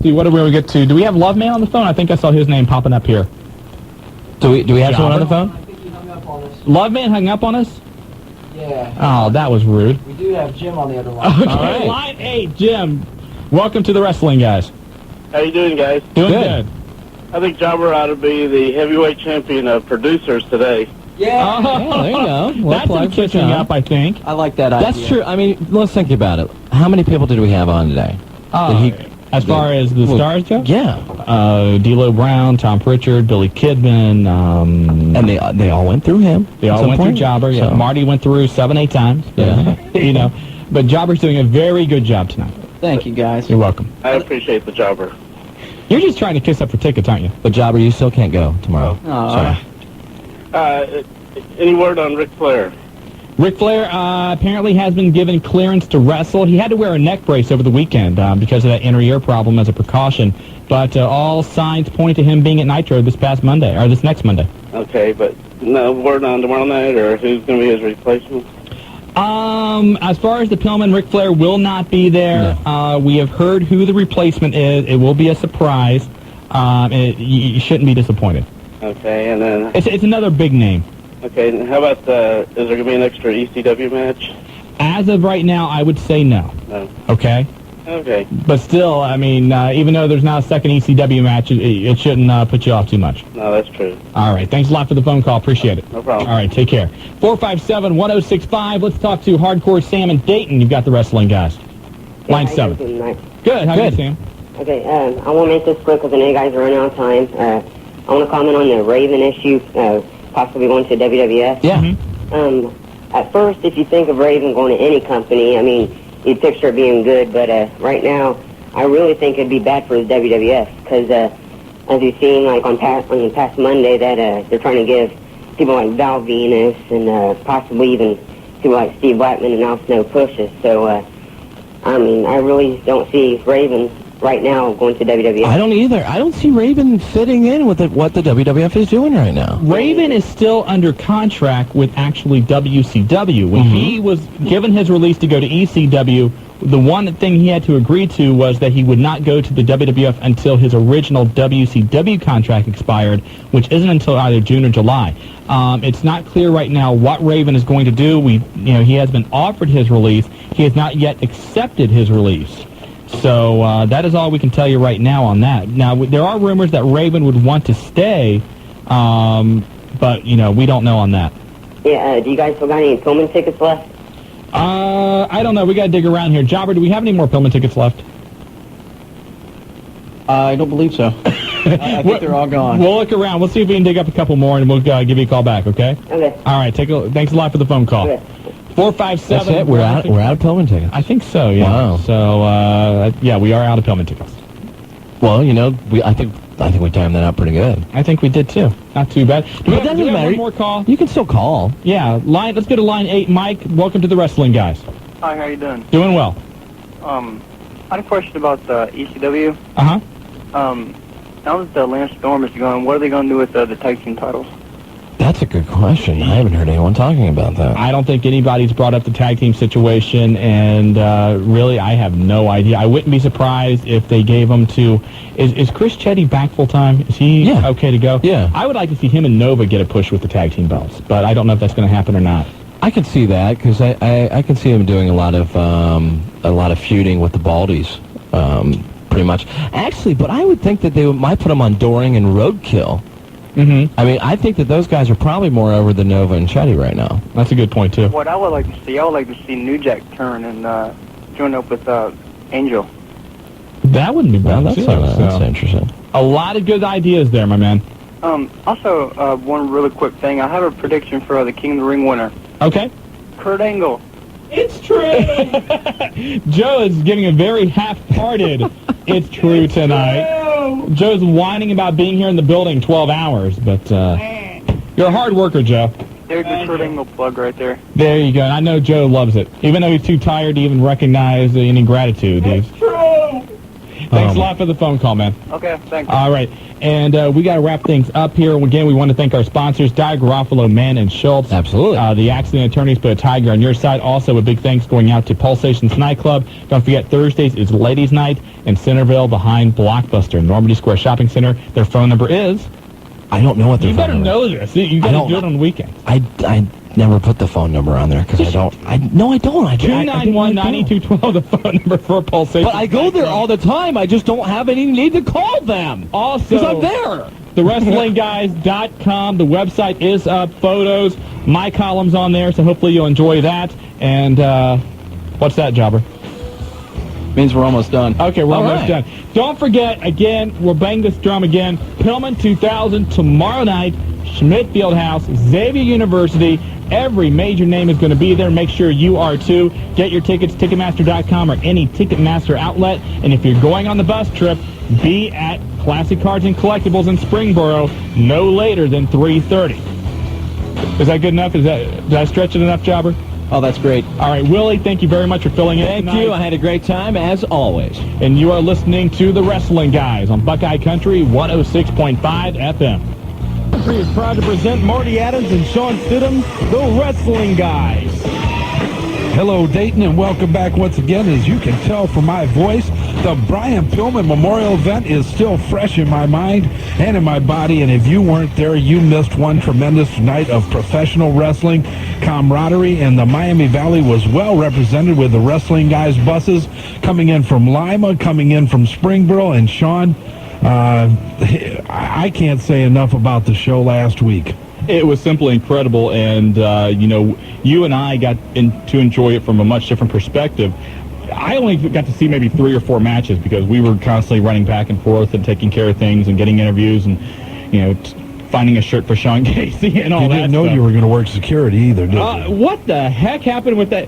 See, what do we get to? Do we have Love Man on the phone? I think I saw his name popping up here. Do we have someone on the phone? I think he hung up on us. Love Man hung up on us? Yeah. Oh, that was rude. We do have Jim on the other line. Okay, All right. line 8, Jim. Welcome to the wrestling, guys. How you doing, guys? Doing good. I think Jobber ought to be the heavyweight champion of producers today. Yeah. Oh, there you go. Well That's him played for catching John. up, I think. I like that idea. That's true. I mean, let's think about it. How many people did we have on today? As far as the stars go? Yeah. D'Lo Brown, Tom Pritchard, Billy Kidman. And they all went through him. They all went through Jobber. Yeah. So. Marty went through 7-8 times. Yeah. But Jobber's doing a very good job tonight. Thank you, guys. You're welcome. I appreciate the Jobber. You're just trying to kiss up for tickets, aren't you? But Jobber, you still can't go tomorrow. Oh. Sorry. Any word on Ric Flair? Ric Flair apparently has been given clearance to wrestle. He had to wear a neck brace over the weekend because of that inner ear problem as a precaution. But all signs point to him being at Nitro this next Monday. Okay, but no word on tomorrow night or who's going to be his replacement? As far as the Pillman, Ric Flair will not be there. No. We have heard who the replacement is. It will be a surprise. You shouldn't be disappointed. Okay, and then... It's another big name. Okay, and how about, is there going to be an extra ECW match? As of right now, I would say no. No. Okay? Okay. But still, I mean, even though there's not a second ECW match, it shouldn't put you off too much. No, that's true. All right. Thanks a lot for the phone call. Appreciate it. No problem. All right. Take care. 457-1065. Let's talk to Hardcore Sam in Dayton. You've got the wrestling guys. Line 7. Good. How are you, Sam? Okay, I won't make this quick because I know you guys are running out of time. I want to comment on the Raven issue, possibly going to WWS. Yeah. Mm-hmm. At first, if you think of Raven going to any company, I mean, you'd picture it being good, but right now, I really think it'd be bad for the WWF because, as you've seen, like on past Monday, that they're trying to give people like Val Venus and possibly even people like Steve Blackman and Al Snow pushes. So, I mean, I really don't see Raven right now going to WWF. I don't either. I don't see Raven fitting in with what the WWF is doing right now. Raven is still under contract with actually WCW. When he was given his release to go to ECW, the one thing he had to agree to was that he would not go to the WWF until his original WCW contract expired, which isn't until either June or July. It's not clear right now what Raven is going to do. He has been offered his release. He has not yet accepted his release. So that is all we can tell you right now on that. Now, there are rumors that Raven would want to stay, but, we don't know on that. Yeah, do you guys still got any Pillman tickets left? I don't know. We got to dig around here. Jobber, do we have any more Pillman tickets left? I don't believe so. I think they're all gone. We'll look around. We'll see if we can dig up a couple more, and we'll give you a call back, okay? Okay. All right. Thanks a lot for the phone call. Okay. 457. That's it? We're out of Pillman tickets. I think so, yeah. Wow. So, we are out of Pillman tickets. Well, I think we timed that out pretty good. I think we did, too. Not too bad. Do we have one more call? You can still call. Yeah. Let's go to line 8. Mike, welcome to the wrestling guys. Hi, how you doing? Doing well. I had a question about ECW. Uh-huh. Now that the Lance Storm is gone, what are they going to do with the tag team titles? That's a good question. I haven't heard anyone talking about that. I don't think anybody's brought up the tag team situation, and really, I have no idea. I wouldn't be surprised if they gave them to... Is Chris Chetty back full-time? Is he okay to go? Yeah. I would like to see him and Nova get a push with the tag team belts, but I don't know if that's going to happen or not. I could see that, because I can see him doing a lot of feuding with the Baldies, pretty much. Actually, but I would think that they might put him on Doring and Roadkill. Mm-hmm. I mean, I think that those guys are probably more over than Nova and Chetty right now. That's a good point, too. What I would like to see New Jack turn and join up with Angel. That wouldn't be bad, that's interesting. A lot of good ideas there, my man. Also, one really quick thing. I have a prediction for the King of the Ring winner. Okay. Kurt Angle. It's true! Joe is giving a very half-hearted it's true tonight. Joe's whining about being here in the building 12 hours, but you're a hard worker, Joe. There's the Kurt Angle plug right there. There you go. And I know Joe loves it, even though he's too tired to even recognize any gratitude. It's true! Thanks a lot for the phone call, man. Okay, thanks. All right, and we got to wrap things up here. Again, we want to thank our sponsors, Dye, Garofalo, Mann, and Schultz. Absolutely. The accident attorneys put a tiger on your side. Also, a big thanks going out to Pulsations Nightclub. Don't forget, Thursdays is Ladies' Night in Centerville behind Blockbuster, Normandy Square Shopping Center. Their phone number is... I don't know what their You phone better number know this. You got to do it on the weekend. I never put the phone number on there because I don't. I don't. 291-9212, the phone number for Pulsations. But I go there all the time. I just don't have any need to call them. Also, because I'm there. TheWrestlingGuys.com. The website is up. Photos. My column's on there, so hopefully you'll enjoy that. And what's that, Jobber? Means we're almost done. Okay, we're All almost right. done. Don't forget, again, we'll bang this drum again. Pillman 2000 tomorrow night, Schmidt Fieldhouse, Xavier University. Every major name is going to be there. Make sure you are too. Get your tickets, Ticketmaster.com or any Ticketmaster outlet. And if you're going on the bus trip, be at Classic Cards and Collectibles in Springboro no later than 3:30. Is that good enough? Did I stretch it enough, Jobber? Oh, that's great. All right, Willie, thank you very much for filling in Thank tonight. you. I had a great time, as always. And you are listening to The Wrestling Guys on Buckeye Country 106.5 FM. Country is proud to present Marty Adams and Shawn Stidham, The Wrestling Guys. Hello, Dayton, and welcome back once again. As you can tell from my voice, the Brian Pillman Memorial event is still fresh in my mind and in my body, and if you weren't there, you missed one tremendous night of professional wrestling camaraderie, and the Miami Valley was well represented with the Wrestling Guys buses coming in from Lima, coming in from Springboro, and Shawn, I can't say enough about the show last week. It was simply incredible, and, you and I got to enjoy it from a much different perspective. I only got to see maybe 3 or 4 matches because we were constantly running back and forth and taking care of things and getting interviews and, finding a shirt for Sean Casey and all that You didn't know stuff. you were going to work security either, did you? What the heck happened with that?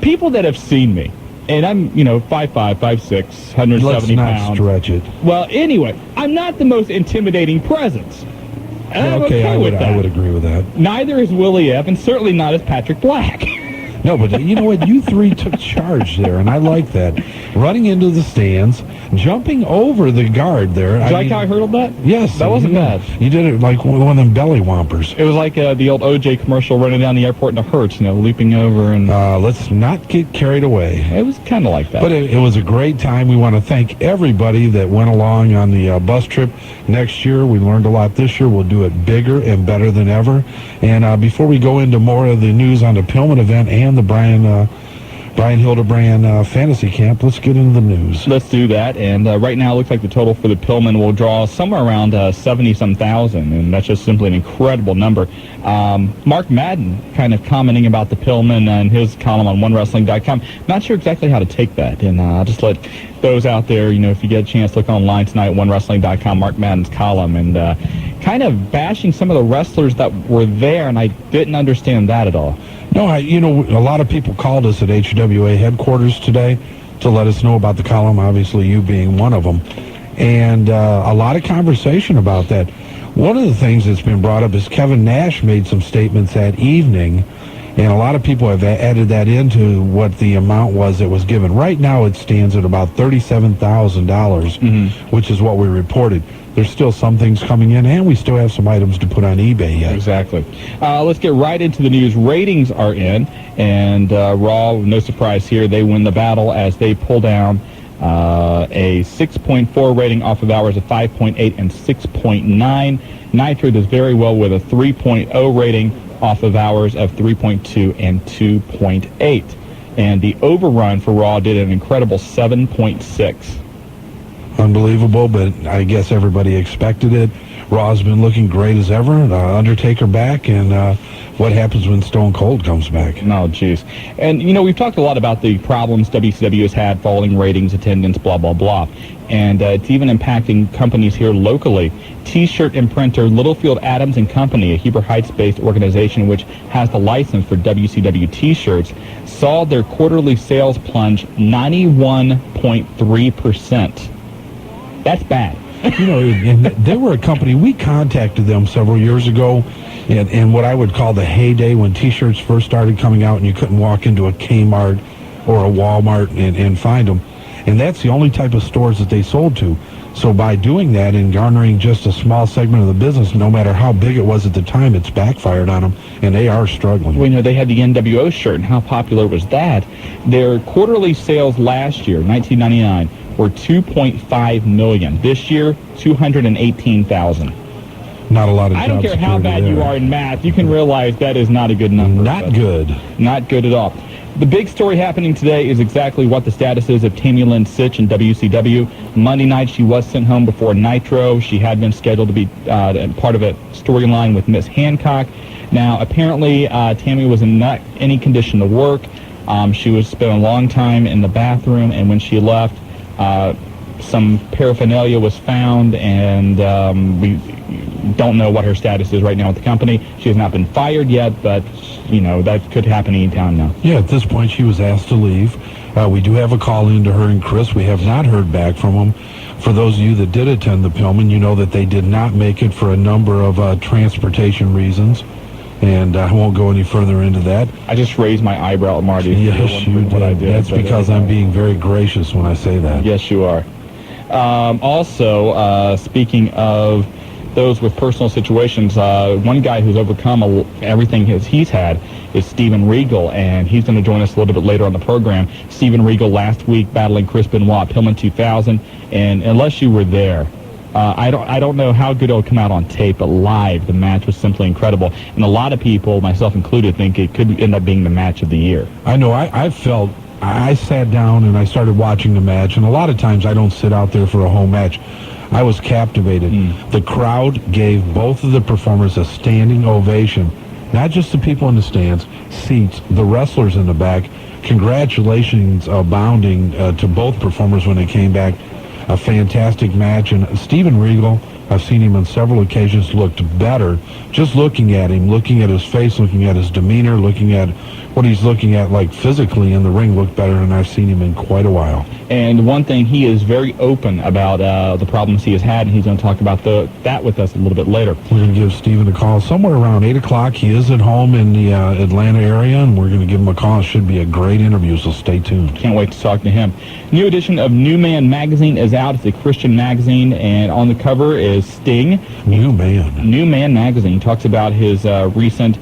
People that have seen me, and I'm, 5'5", 5'6", 170 Let's not pounds. stretch it. Well, anyway, I'm not the most intimidating presence. And I'm Okay, with that. I would agree with that. Neither is Willie Evans, certainly not as Patrick Black. No, but you know what? You three took charge there, and I like that. Running into the stands, jumping over the guard there. Did you like how I hurdled that? Yes. That wasn't yeah. bad. You did it like one of them belly whompers. It was like the old OJ commercial running down the airport in a hearse, leaping over, and Let's not get carried away. it was kind of like that. But it was a great time. We want to thank everybody that went along on the bus trip. Next year, we learned a lot this year. We'll do it bigger and better than ever. And before we go into more of the news on the Pillman event and the Brian Hildebrand Fantasy Camp, let's get into the news. Let's do that. And right now, it looks like the total for the Pillman will draw somewhere around 70-some thousand, and that's just simply an incredible number. Mark Madden kind of commenting about the Pillman in his column on OneWrestling.com. Not sure exactly how to take that, and I'll just let those out there, if you get a chance, look online tonight, OneWrestling.com, Mark Madden's column, and kind of bashing some of the wrestlers that were there, and I didn't understand that at all. No, a lot of people called us at HWA headquarters today to let us know about the column, obviously you being one of them, and a lot of conversation about that. One of the things that's been brought up is Kevin Nash made some statements that evening, and a lot of people have added that into what the amount was that was given. Right now it stands at about $37,000, which is what we reported. There's still some things coming in, and we still have some items to put on eBay yet. Exactly. Let's get right into the news. Ratings are in, and Raw, no surprise here, they win the battle as they pull down a 6.4 rating off of hours of 5.8 and 6.9. Nitro does very well with a 3.0 rating off of hours of 3.2 and 2.8. And the overrun for Raw did an incredible 7.6. Unbelievable, but I guess everybody expected it. Raw's been looking great as ever. Undertaker back, and what happens when Stone Cold comes back? Oh, jeez. And, we've talked a lot about the problems WCW has had, falling ratings, attendance, blah, blah, blah. And it's even impacting companies here locally. T-shirt imprinter Littlefield Adams and Company, a Heber Heights-based organization which has the license for WCW T-shirts, saw their quarterly sales plunge 91.3%. That's bad. And they were a company, we contacted them several years ago, in what I would call the heyday when T-shirts first started coming out and you couldn't walk into a Kmart or a Walmart and find them. And that's the only type of stores that they sold to. So by doing that and garnering just a small segment of the business, no matter how big it was at the time, it's backfired on them, and they are struggling. Well, they had the NWO shirt, and how popular was that? Their quarterly sales last year, 1999, were $2.5 million. This year, 218,000. Not a lot of I don't job care how security bad you there. are in math. You can realize that is not a good number. Not good. Not good at all. The big story happening today is exactly what the status is of Tammy Lynn Sitch in WCW. Monday night, she was sent home before Nitro. She had been scheduled to be part of a storyline with Miss Hancock. Now, apparently, Tammy was in not any condition to work. She was spent a long time in the bathroom, and when she left, some paraphernalia was found, and we don't know what her status is right now with the company. She has not been fired yet, but, that could happen anytime now. Yeah, at this point, she was asked to leave. We do have a call in to her and Chris. We have not heard back from them. For those of you that did attend the Pillman, you know that they did not make it for a number of transportation reasons. And I won't go any further into that. I just raised my eyebrow at Marty. Yes, you did. What I did. That's because I'm being very gracious when I say that. Yes, you are. Also, speaking of those with personal situations, one guy who's overcome everything he's had is Steven Regal, and he's going to join us a little bit later on the program. Steven Regal last week battling Chris Benoit, Pillman 2000, and unless you were there, I don't know how good it'll come out on tape, but live, the match was simply incredible. And a lot of people, myself included, think it could end up being the match of the year. I know. I sat down and I started watching the match, and a lot of times I don't sit out there for a whole match. I was captivated. The crowd gave both of the performers a standing ovation. Not just the people in the stands, seats, the wrestlers in the back. Congratulations abounding to both performers when they came back. A fantastic match. And Steven Regal, I've seen him on several occasions, looked better. Just looking at him, looking at his face, looking at his demeanor, looking at what he's looking at, like physically in the ring, looked better than I've seen him in quite a while. And one thing, he is very open about the problems he has had, and he's going to talk about that with us a little bit later. We're going to give Steven a call somewhere around 8 o'clock. He is at home in the Atlanta area, and we're going to give him a call. It should be a great interview, so stay tuned. Can't wait to talk to him. New edition of New Man Magazine is out. It's a Christian magazine, and on the cover is Sting. New Man. New Man Magazine talks about his recent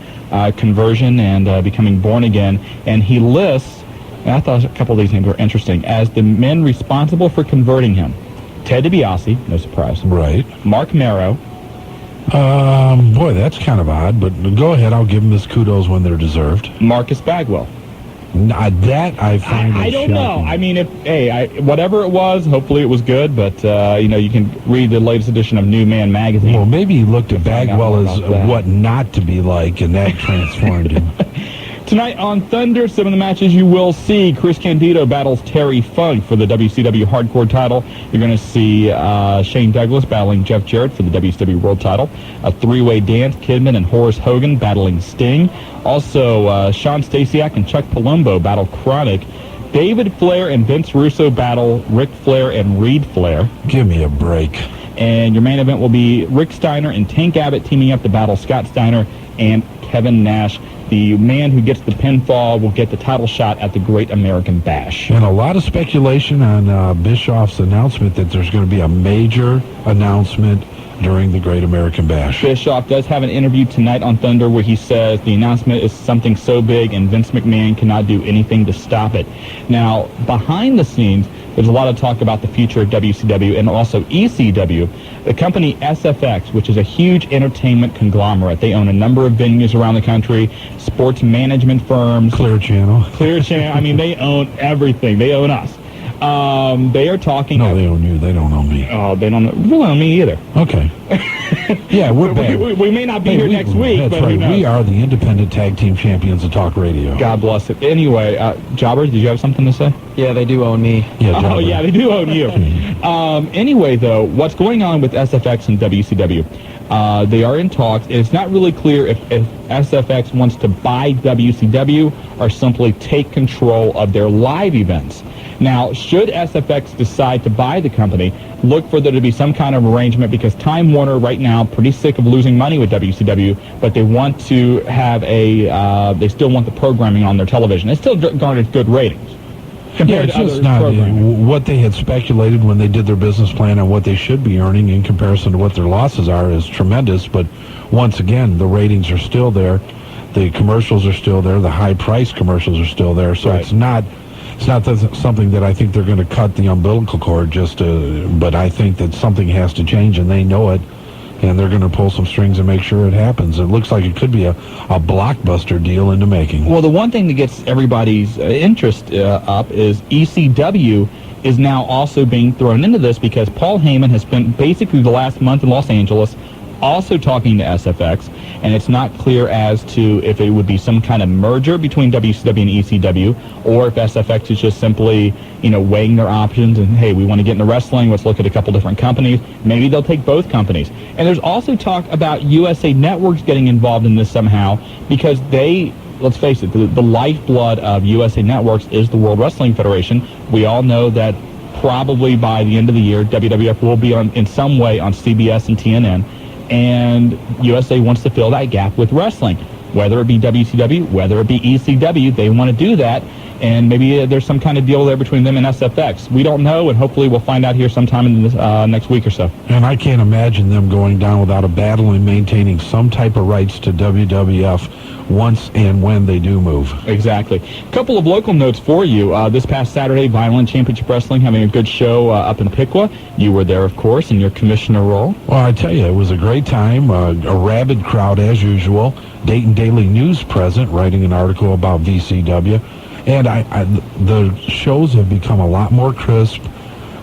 conversion and becoming born again, and he lists, and I thought a couple of these names were interesting, as the men responsible for converting him. Ted DiBiase, no surprise. Right. Mark Marrow. Boy, that's kind of odd, but go ahead. I'll give them his kudos when they're deserved. Marcus Bagwell. That I find I don't shocking. know. I mean, whatever it was, hopefully it was good, but, you can read the latest edition of New Man Magazine. Well, maybe he looked at Bagwell as that. what not to be like, and that transformed him. Tonight on Thunder, some of the matches you will see. Chris Candido battles Terry Funk for the WCW Hardcore title. You're going to see Shane Douglas battling Jeff Jarrett for the WCW World title. A three-way dance, Kidman and Horace Hogan battling Sting. Also, Sean Stasiak and Chuck Palumbo battle Chronic. David Flair and Vince Russo battle Ric Flair and Reed Flair. Give me a break. And your main event will be Rick Steiner and Tank Abbott teaming up to battle Scott Steiner and Kevin Nash. The man who gets the pinfall will get the title shot at the Great American Bash. And a lot of speculation on Bischoff's announcement that there's going to be a major announcement during the Great American Bash. Bischoff does have an interview tonight on Thunder where he says the announcement is something so big and Vince McMahon cannot do anything to stop it. Now, behind the scenes, there's a lot of talk about the future of WCW and also ECW. The company SFX, which is a huge entertainment conglomerate. They own a number of venues around the country, sports management firms. Clear Channel. I mean, they own everything. They own us. They are talking... No, they own you. They don't own me. Oh, they don't really own me either. Okay. Yeah, we're back. We may not be here next week, that's but right. who knows? We are the independent tag team champions of talk radio. God bless it. Anyway, Jobber, did you have something to say? Yeah, they do own me. Yeah, Oh, Jobber. yeah, they do own you. Anyway, though, what's going on with SFX and WCW? They are in talks. It's not really clear if SFX wants to buy WCW or simply take control of their live events. Now, should SFX decide to buy the company, look for there to be some kind of arrangement because Time Warner right now pretty sick of losing money with WCW, but they want to have they still want the programming on their television. It still garners good ratings. compared to just other not programming. what they had speculated when they did their business plan on what they should be earning in comparison to what their losses are is tremendous. But once again, the ratings are still there, the commercials are still there, the high-priced commercials are still there. So Right. it's not something that I think they're going to cut the umbilical cord but I think that something has to change, and they know it. And they're going to pull some strings and make sure it happens. It looks like it could be a blockbuster deal in the making. Well, the one thing that gets everybody's interest up is ECW is now also being thrown into this because Paul Heyman has spent basically the last month in Los Angeles also talking to SFX, and it's not clear as to if it would be some kind of merger between WCW and ECW, or if SFX is just simply, weighing their options and, hey, we want to get into wrestling, let's look at a couple different companies. Maybe they'll take both companies. And there's also talk about USA Networks getting involved in this somehow because let's face it, the lifeblood of USA Networks is the World Wrestling Federation. We all know that probably by the end of the year, WWF will be in some way on CBS and TNN. And USA wants to fill that gap with wrestling. Whether it be WCW, whether it be ECW, they want to do that. And maybe there's some kind of deal there between them and SFX. We don't know, and hopefully we'll find out here sometime in this next week or so. And I can't imagine them going down without a battle and maintaining some type of rights to WWF once and when they do move. Exactly. A couple of local notes for you. This past Saturday, Violent Championship Wrestling having a good show up in Piqua. You were there, of course, in your commissioner role. Well, I tell you, it was a great time. A rabid crowd as usual. Dayton Daily News present, writing an article about VCW. And the shows have become a lot more crisp.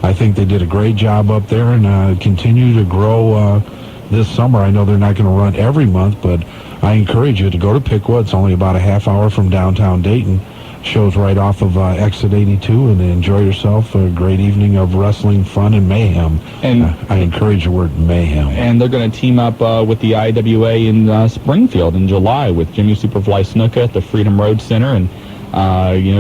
I think they did a great job up there and continue to grow this summer. I know they're not going to run every month, but I encourage you to go to Piqua. It's only about a half hour from downtown Dayton. Shows right off of Exit 82, and enjoy yourself. A great evening of wrestling, fun, and mayhem. And I encourage the word mayhem. And they're going to team up with the IWA in Springfield in July with Jimmy Superfly Snuka at the Freedom Road Center. And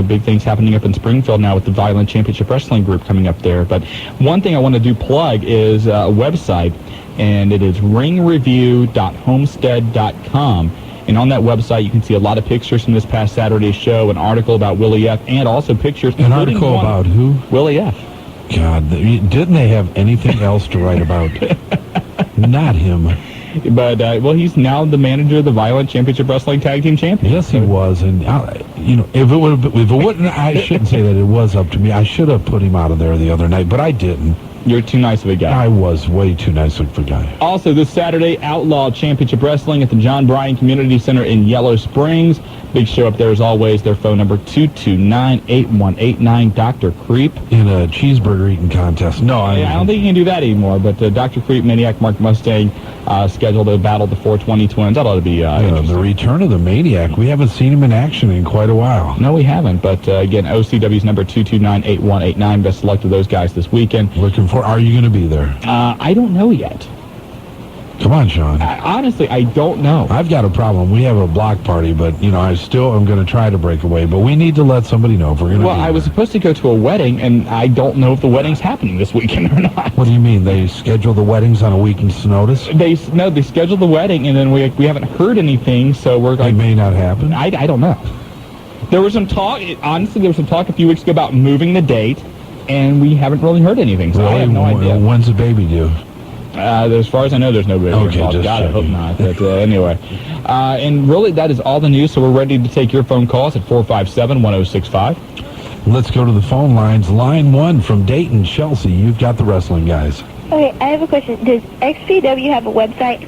big things happening up in Springfield now with the Violent Championship Wrestling group coming up there. But one thing I want to do plug is a website, and it is ringreview.homestead.com. And on that website, you can see a lot of pictures from this past Saturday's show, an article about Willie F., and also pictures. An article about who? Willie F. God, didn't they have anything else to write about? Not him. But, he's now the manager of the Violent Championship Wrestling Tag Team Champion. Yes, he was. And, if it wouldn't, I shouldn't say that it was up to me. I should have put him out of there the other night, but I didn't. You're too nice of a guy. I was way too nice of a guy. Also, this Saturday, Outlaw Championship Wrestling at the John Bryan Community Center in Yellow Springs. Big show up there as always. Their phone number, 229-8189, Dr. Creep. In a cheeseburger eating contest. No, I don't think you can do that anymore, but Dr. Creep, Maniac Mark Mustang, scheduled to battle the 420 Twins. That ought to be interesting. The return of the Maniac. We haven't seen him in action in quite a while. No, we haven't. But, again, OCW's number 229-8189. Best of luck to those guys this weekend. Are you going to be there? I don't know yet. Come on, Shawn. Honestly, I don't know. I've got a problem. We have a block party, but, I still am going to try to break away. But we need to let somebody know if we're going to be I was there. supposed to go to a wedding, and I don't know if the wedding's happening this weekend or not. What do you mean? They schedule the weddings on a week's notice? They scheduled the wedding, and then we haven't heard anything, so we're like... It may not happen? I don't know. There was some talk, honestly, a few weeks ago about moving the date, and we haven't really heard anything, so really? I have no idea. When's the baby due? As far as I know, there's no baby involved. Just God, I hope not. But anyway. And really, that is all the news, so we're ready to take your phone calls at 457-1065. Let's go to the phone lines. Line 1 from Dayton. Chelsea, you've got the wrestling guys. Okay, I have a question. Does XPW have a website?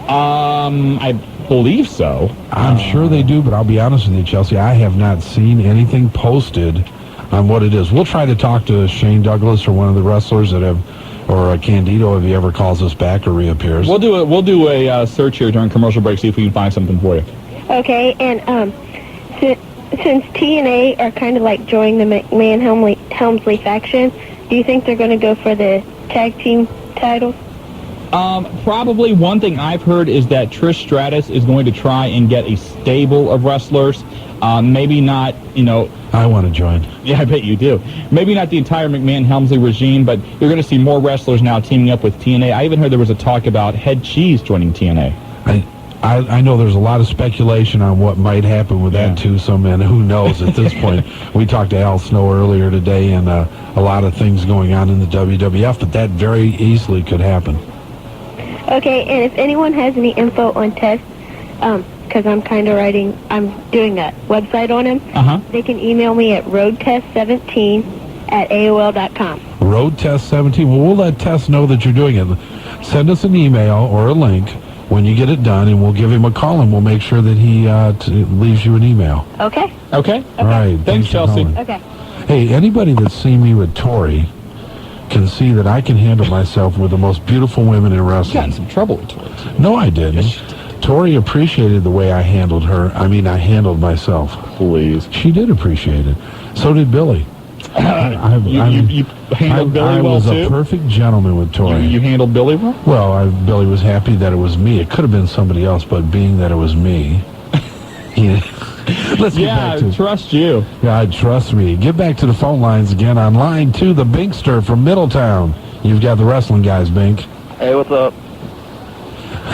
I believe so. I'm sure they do, but I'll be honest with you, Chelsea, I have not seen anything posted on what it is. We'll try to talk to Shane Douglas or one of the wrestlers that have, or Candido if he ever calls us back or reappears. We'll do a search here during commercial break, see if we can find something for you. Okay, and since TNA are kind of like joining the McMahon Helmsley faction, do you think they're going to go for the tag team titles? Probably. One thing I've heard is that Trish Stratus is going to try and get a stable of wrestlers. Maybe not, I want to join. Yeah, I bet you do. Maybe not the entire McMahon-Helmsley regime, but you're going to see more wrestlers now teaming up with TNA. I even heard there was a talk about Head Cheese joining TNA. I know there's a lot of speculation on what might happen with that twosome, and who knows at this point. We talked to Al Snow earlier today, and a lot of things going on in the WWF, but that very easily could happen. Okay, and if anyone has any info on tests, because I'm doing a website on him, they can email me at roadtest17@aol.com. Roadtest17. Well, we'll let Tess know that you're doing it. Send us an email or a link when you get it done, and we'll give him a call, and we'll make sure that he leaves you an email. Okay. Okay. All right. Thanks, Chelsea. Okay. Hey, anybody that's seen me with Tori can see that I can handle myself with the most beautiful women in You got in wrestling. some trouble with Tori. No, I didn't. Tori appreciated the way I handled her. I mean, I handled myself. Please. She did appreciate it. So did Billy. You handled Billy well, was too? a perfect gentleman with Tori. You handled Billy well? Well, Billy was happy that it was me. It could have been somebody else, but being that it was me, let's get back to trust you. God, trust me. Get back to the phone lines again. On line 2, the Binkster from Middletown. You've got the wrestling guys, Bink. Hey, what's up?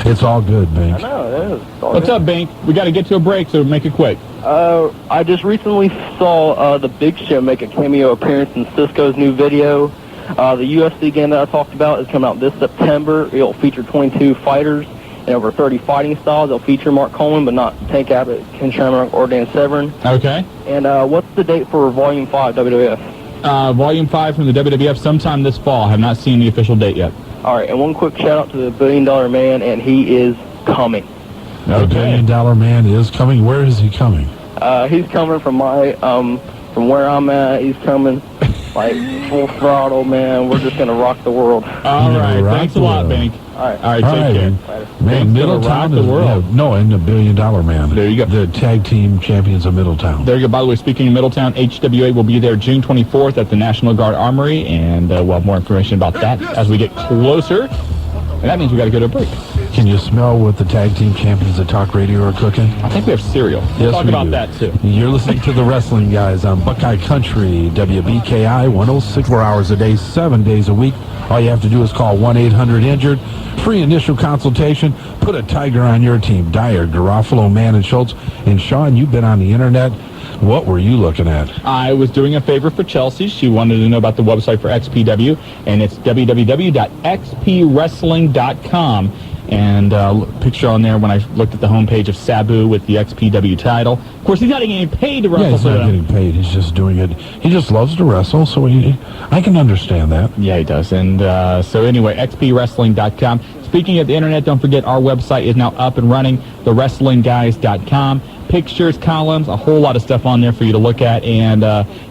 It's all good, Bink. I know, it is. What's up, Bink? We got to get to a break, so make it quick. I just recently saw the Big Show make a cameo appearance in Cisco's new video. The UFC game that I talked about is coming out this September. It'll feature 22 fighters and over 30 fighting styles. It'll feature Mark Coleman, but not Tank Abbott, Ken Shamrock, or Dan Severn. Okay. And what's the date for Volume 5 WWF? Volume 5 from the WWF sometime this fall. I have not seen the official date yet. All right, and one quick shout-out to the $1 Billion Man, and he is coming. The $1 Billion Man is coming. Where is he coming? He's coming from from where I'm at. He's coming like full throttle, man. We're just gonna rock the world. All right, thanks a lot, Bink. All right, take care. Man, Middletown is the world. And the $1 Billion Man. There you go. The tag team champions of Middletown. There you go. By the way, speaking of Middletown, HWA will be there June 24th at the National Guard Armory, and we'll have more information about that as we get closer. And that means we got to go to a break. Can you smell what the tag team champions of Talk Radio are cooking? I think we have cereal. We'll talk about that, too. You're listening to the Wrestling Guys on Buckeye Country, WBKI, 106 hours a day, 7 days a week. All you have to do is call 1-800-INJURED. Free initial consultation. Put a tiger on your team. Dyer, Garofalo, Mann, and Schultz. And Shawn, you've been on the internet. What were you looking at? I was doing a favor for Chelsea. She wanted to know about the website for XPW, and it's www.xpwrestling.com. And picture on there when I looked at the homepage of Sabu with the XPW title. Of course, he's not getting paid to wrestle. Yeah, he's not getting paid. He's just doing it. He just loves to wrestle, so I can understand that. Yeah, he does. And so anyway, xpwrestling.com. Speaking of the internet, don't forget our website is now up and running, thewrestlingguys.com. Pictures, columns, a whole lot of stuff on there for you to look at. And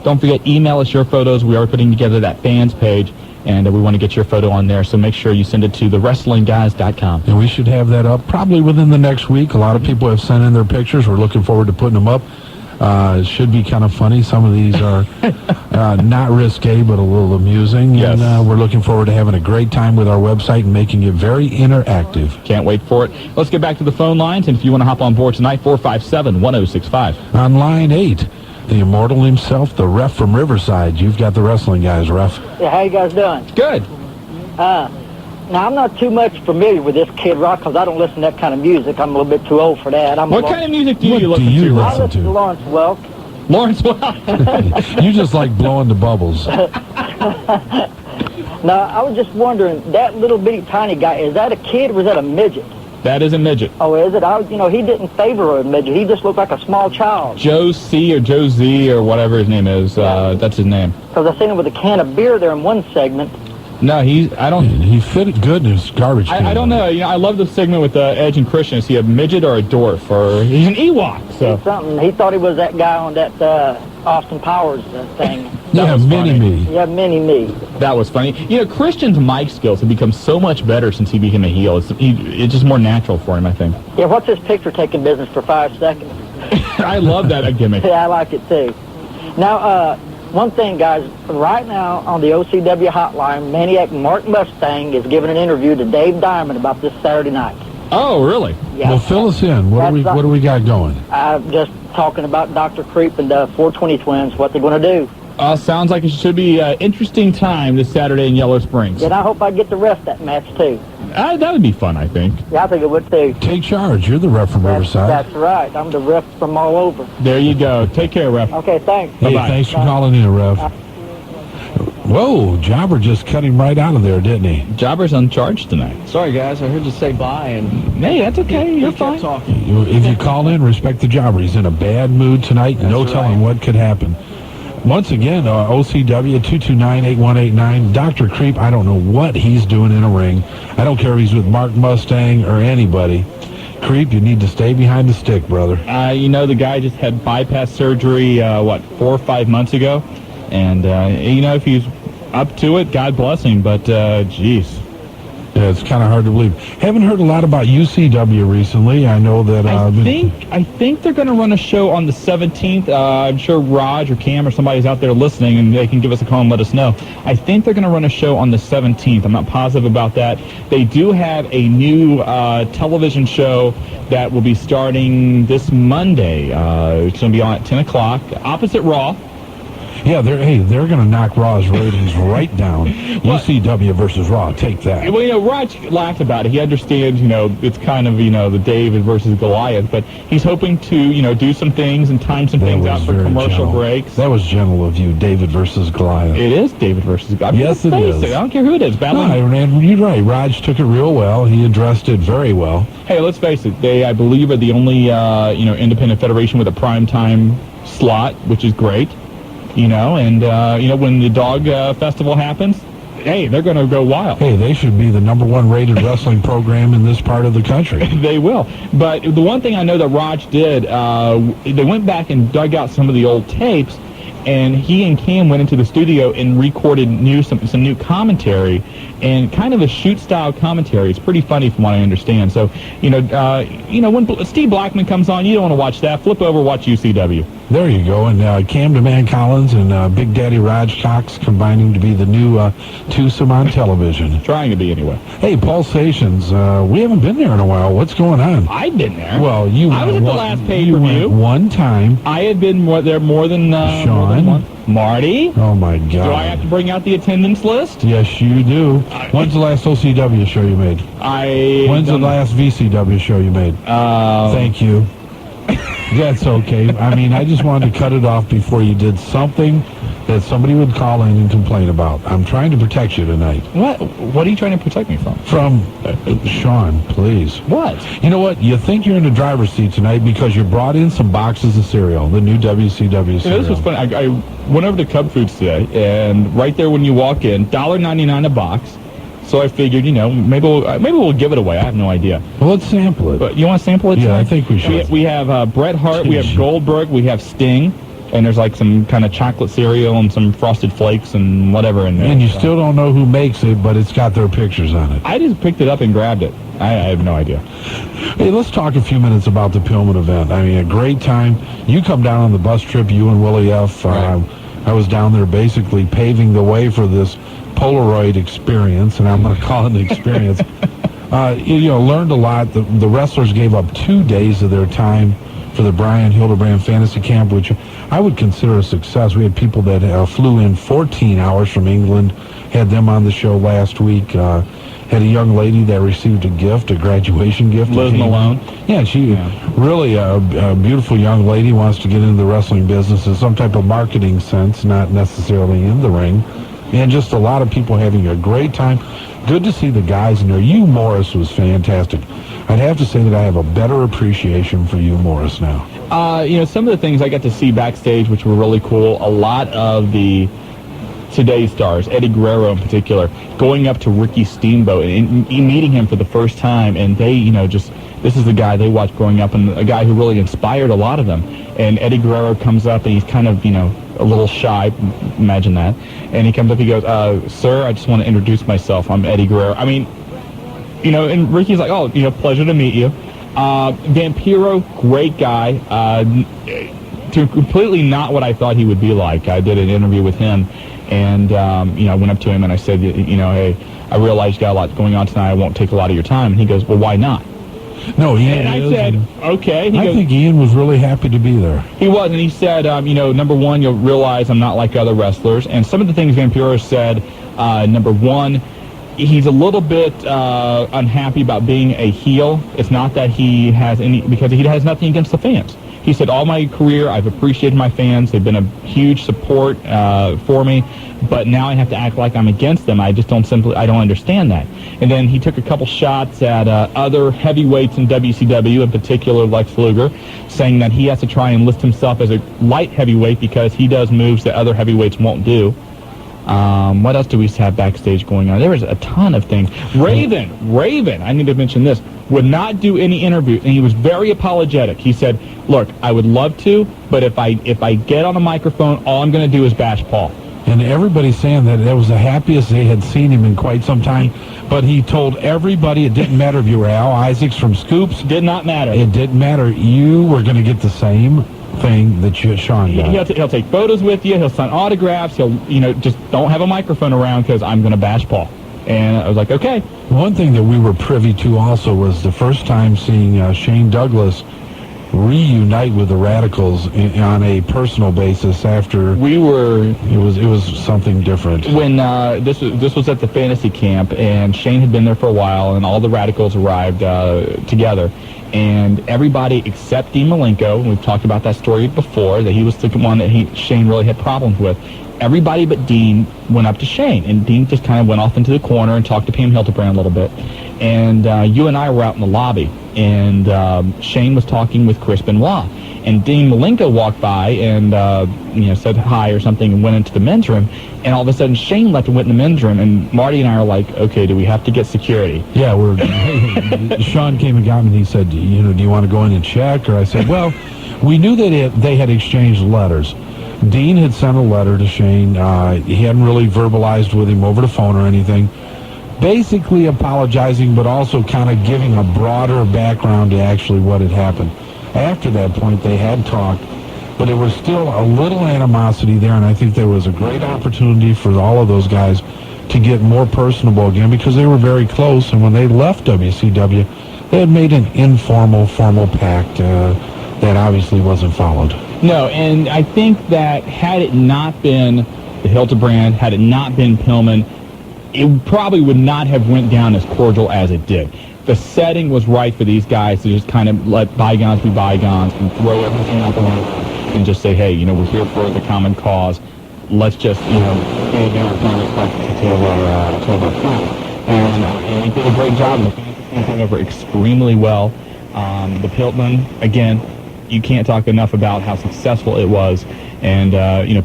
don't forget, email us your photos. We are putting together that fans page, and we want to get your photo on there. So make sure you send it to thewrestlingguys.com. And we should have that up probably within the next week. A lot of people have sent in their pictures. We're looking forward to putting them up. It should be kind of funny. Some of these are not risque, but a little amusing. Yes. And we're looking forward to having a great time with our website and making it very interactive. Can't wait for it. Let's get back to the phone lines. And if you want to hop on board tonight, 457-1065. On line 8, the immortal himself, the Ref from Riverside. You've got the Wrestling Guys, Ref. Yeah, how you guys doing? Good. Now, I'm not too much familiar with this Kid Rock because I don't listen to that kind of music. I'm a little bit too old for that. What kind of music do you listen to? I listen to Lawrence Welk. Lawrence Welk. You just like blowing the bubbles. Now, I was just wondering, that little bitty tiny guy, is that a kid or is that a midget? That is a midget. Oh, is it? He didn't favor a midget. He just looked like a small child. Joe C. or Joe Z. or whatever his name is. That's his name. Because I seen him with a can of beer there in one segment. No, he fit good in his garbage can. I don't know. I love the segment with Edge and Christian. Is he a midget or a dwarf? Or he's an Ewok. So. He's something. He thought he was that guy on that Austin Powers thing. Yeah, Mini-Me. Yeah, Mini-Me. That was funny. Christian's mic skills have become so much better since he became a heel. It's just more natural for him, I think. Yeah, what's his picture taking business for 5 seconds? I love that gimmick. Yeah, I like it too. Now, one thing, guys, right now on the OCW hotline, Maniac Mark Mustang is giving an interview to Dave Diamond about this Saturday night. Oh, really? Yeah. Well, fill us in. What do we got going? Just talking about Dr. Creep and the 420 Twins, what they're going to do. Sounds like it should be an interesting time this Saturday in Yellow Springs. And I hope I get to ref that match, too. That would be fun, I think. Yeah, I think it would too. Take charge. You're the ref from Riverside. That's right. I'm the ref from all over. There you go. Take care, Ref. Okay, thanks. Hey, Bye-bye. thanks for calling in, Ref. Whoa, Jobber just cut him right out of there, didn't he? Jobber's uncharged tonight. Sorry, guys. I heard you say bye, and Hey, that's okay. You're kept fine. talking. If you call in, respect the Jobber. He's in a bad mood tonight. No That's telling right. what could happen. Once again, OCW 229-8189. Dr. Creep, I don't know what he's doing in a ring. I don't care if he's with Mark Mustang or anybody. Creep, you need to stay behind the stick, brother. The guy just had bypass surgery, 4 or 5 months ago. And, if he's up to it, God bless him. But, geez. Yeah, it's kind of hard to believe. Haven't heard a lot about UCW recently. I know that... I think they're going to run a show on the 17th. I'm sure Raj or Cam or somebody's out there listening, and they can give us a call and let us know. I think they're going to run a show on the 17th. I'm not positive about that. They do have a new television show that will be starting this Monday. It's going to be on at 10 o'clock, opposite Raw. Yeah, they're going to knock Raw's ratings right down. UCW versus Raw, take that. Well, Raj laughed about it. He understands, it's kind of, the David versus Goliath, but he's hoping to, do some things and time some things out for commercial breaks. That was gentle of you, David versus Goliath. It is David versus Goliath. Yes, it is. I don't care who it is. No, you're right. Raj took it real well. He addressed it very well. Hey, let's face it. They, I believe, are the only, independent federation with a primetime slot, which is great. When the dog festival happens, hey, they're going to go wild. Hey, they should be the #1 rated wrestling program in this part of the country. They will. But the one thing I know that Raj did, they went back and dug out some of the old tapes, and he and Cam went into the studio and recorded some new commentary, and kind of a shoot-style commentary. It's pretty funny from what I understand. So, when Steve Blackman comes on, you don't want to watch that. Flip over, watch UCW. There you go. And Cam DeMan Collins and Big Daddy Raj Cox combining to be the new twosome on television. Trying to be, anyway. Hey, Pulsations, we haven't been there in a while. What's going on? I've been there. Well, I was at the last pay-per-view. One time. I had been there more than Shawn. one. Marty? Oh, my God. Do I have to bring out the attendance list? Yes, you do. When's the last OCW show you made? When's the last VCW show you made? Thank you. That's okay. I mean, I just wanted to cut it off before you did something that somebody would call in and complain about. I'm trying to protect you tonight. What are you trying to protect me from? From Shawn, please. What? You know what? You think you're in the driver's seat tonight because you brought in some boxes of cereal, the new WCW cereal. This was funny. I went over to Cub Foods today, and right there when you walk in, $1.99 a box. So I figured, maybe we'll give it away. I have no idea. Well, let's sample it. But you want to sample it? Yeah, I think we should. We have Bret Hart, we have Goldberg, we have Sting, and there's like some kind of chocolate cereal and some Frosted Flakes and whatever in there. And you still don't know who makes it, but it's got their pictures on it. I just picked it up and grabbed it. I have no idea. Hey, let's talk a few minutes about the Pillman event. I mean, a great time. You come down on the bus trip, you and Willie F. Right. I was down there basically paving the way for this Polaroid experience, and I'm going to call it an experience. Learned a lot. The wrestlers gave up 2 days of their time for the Brian Hildebrand Fantasy Camp, which I would consider a success. We had people that flew in 14 hours from England, had them on the show last week. Had a young lady that received a gift, a graduation gift. Liz Malone. Yeah, she really a beautiful young lady, wants to get into the wrestling business in some type of marketing sense, not necessarily in the ring. And just a lot of people having a great time. Good to see the guys in there. Hugh Morris was fantastic. I'd have to say that I have a better appreciation for Hugh Morris now. Some of the things I got to see backstage, which were really cool, a lot of the today's stars, Eddie Guerrero in particular, going up to Ricky Steamboat and meeting him for the first time, and they, this is the guy they watched growing up, and a guy who really inspired a lot of them. And Eddie Guerrero comes up, and he's kind of, a little shy, imagine that, and he comes up, he goes, sir, I just want to introduce myself, I'm Eddie Guerrero. I mean, and Ricky's like, oh, pleasure to meet you. Vampiro, great guy, to completely not what I thought he would be like. I did an interview with him, and, I went up to him and I said, hey, I realize you got a lot going on tonight. I won't take a lot of your time. And he goes, well, why not? No, Ian. And I said, okay. I think Ian was really happy to be there. He was, and he said, number one, you'll realize I'm not like other wrestlers. And some of the things Vampiro said, number one, he's a little bit unhappy about being a heel. It's not that he has any, because he has nothing against the fans. He said, all my career, I've appreciated my fans. They've been a huge support for me, but now I have to act like I'm against them. I don't understand that. And then he took a couple shots at other heavyweights in WCW, in particular Lex Luger, saying that he has to try and list himself as a light heavyweight because he does moves that other heavyweights won't do. What else do we have backstage going on? There was a ton of things. Raven, I need to mention this, would not do any interview, and he was very apologetic. He said, look, I would love to, but if I get on a microphone, all I'm going to do is bash Paul. And everybody's saying that was the happiest they had seen him in quite some time. But he told everybody it didn't matter if you were Al Isaacs from Scoops. Did not matter. It didn't matter. You were going to get the same thing that Shawn got. He'll take photos with you. He'll sign autographs. He'll, just don't have a microphone around because I'm going to bash Paul. And I was like, okay. One thing that we were privy to also was the first time seeing Shane Douglas reunite with the Radicals on a personal basis after it was something different. When this was at the fantasy camp, and Shane had been there for a while, and all the Radicals arrived together, and everybody except Dean Malenko, and we've talked about that story before, that he was the one that Shane really had problems with. Everybody but Dean went up to Shane, and Dean just kind of went off into the corner and talked to Pam Hildebrand a little bit. And you and I were out in the lobby, and Shane was talking with Chris Benoit. And Dean Malenko walked by and said hi or something and went into the men's room. And all of a sudden, Shane left and went in the men's room. And Marty and I are like, okay, do we have to get security? Yeah, Shawn came and got me, and he said, do you want to go in and check? Or I said, well, we knew that they had exchanged letters. Dean had sent a letter to Shane. He hadn't really verbalized with him over the phone or anything. Basically apologizing, but also kind of giving a broader background to actually what had happened. After that point, they had talked, but there was still a little animosity there, and I think there was a great opportunity for all of those guys to get more personable again because they were very close, and when they left WCW, they had made an informal, formal pact that obviously wasn't followed. No, and I think that had it not been the Hildebrand, had it not been Pillman, it probably would not have went down as cordial as it did. The setting was right for these guys to just kind of let bygones be bygones and throw everything out the window and just say, hey, we're here for the common cause. Let's just, pay down our respect to our friends. And he did a great job. The fans came over extremely well. The Pillman, again, you can't talk enough about how successful it was, and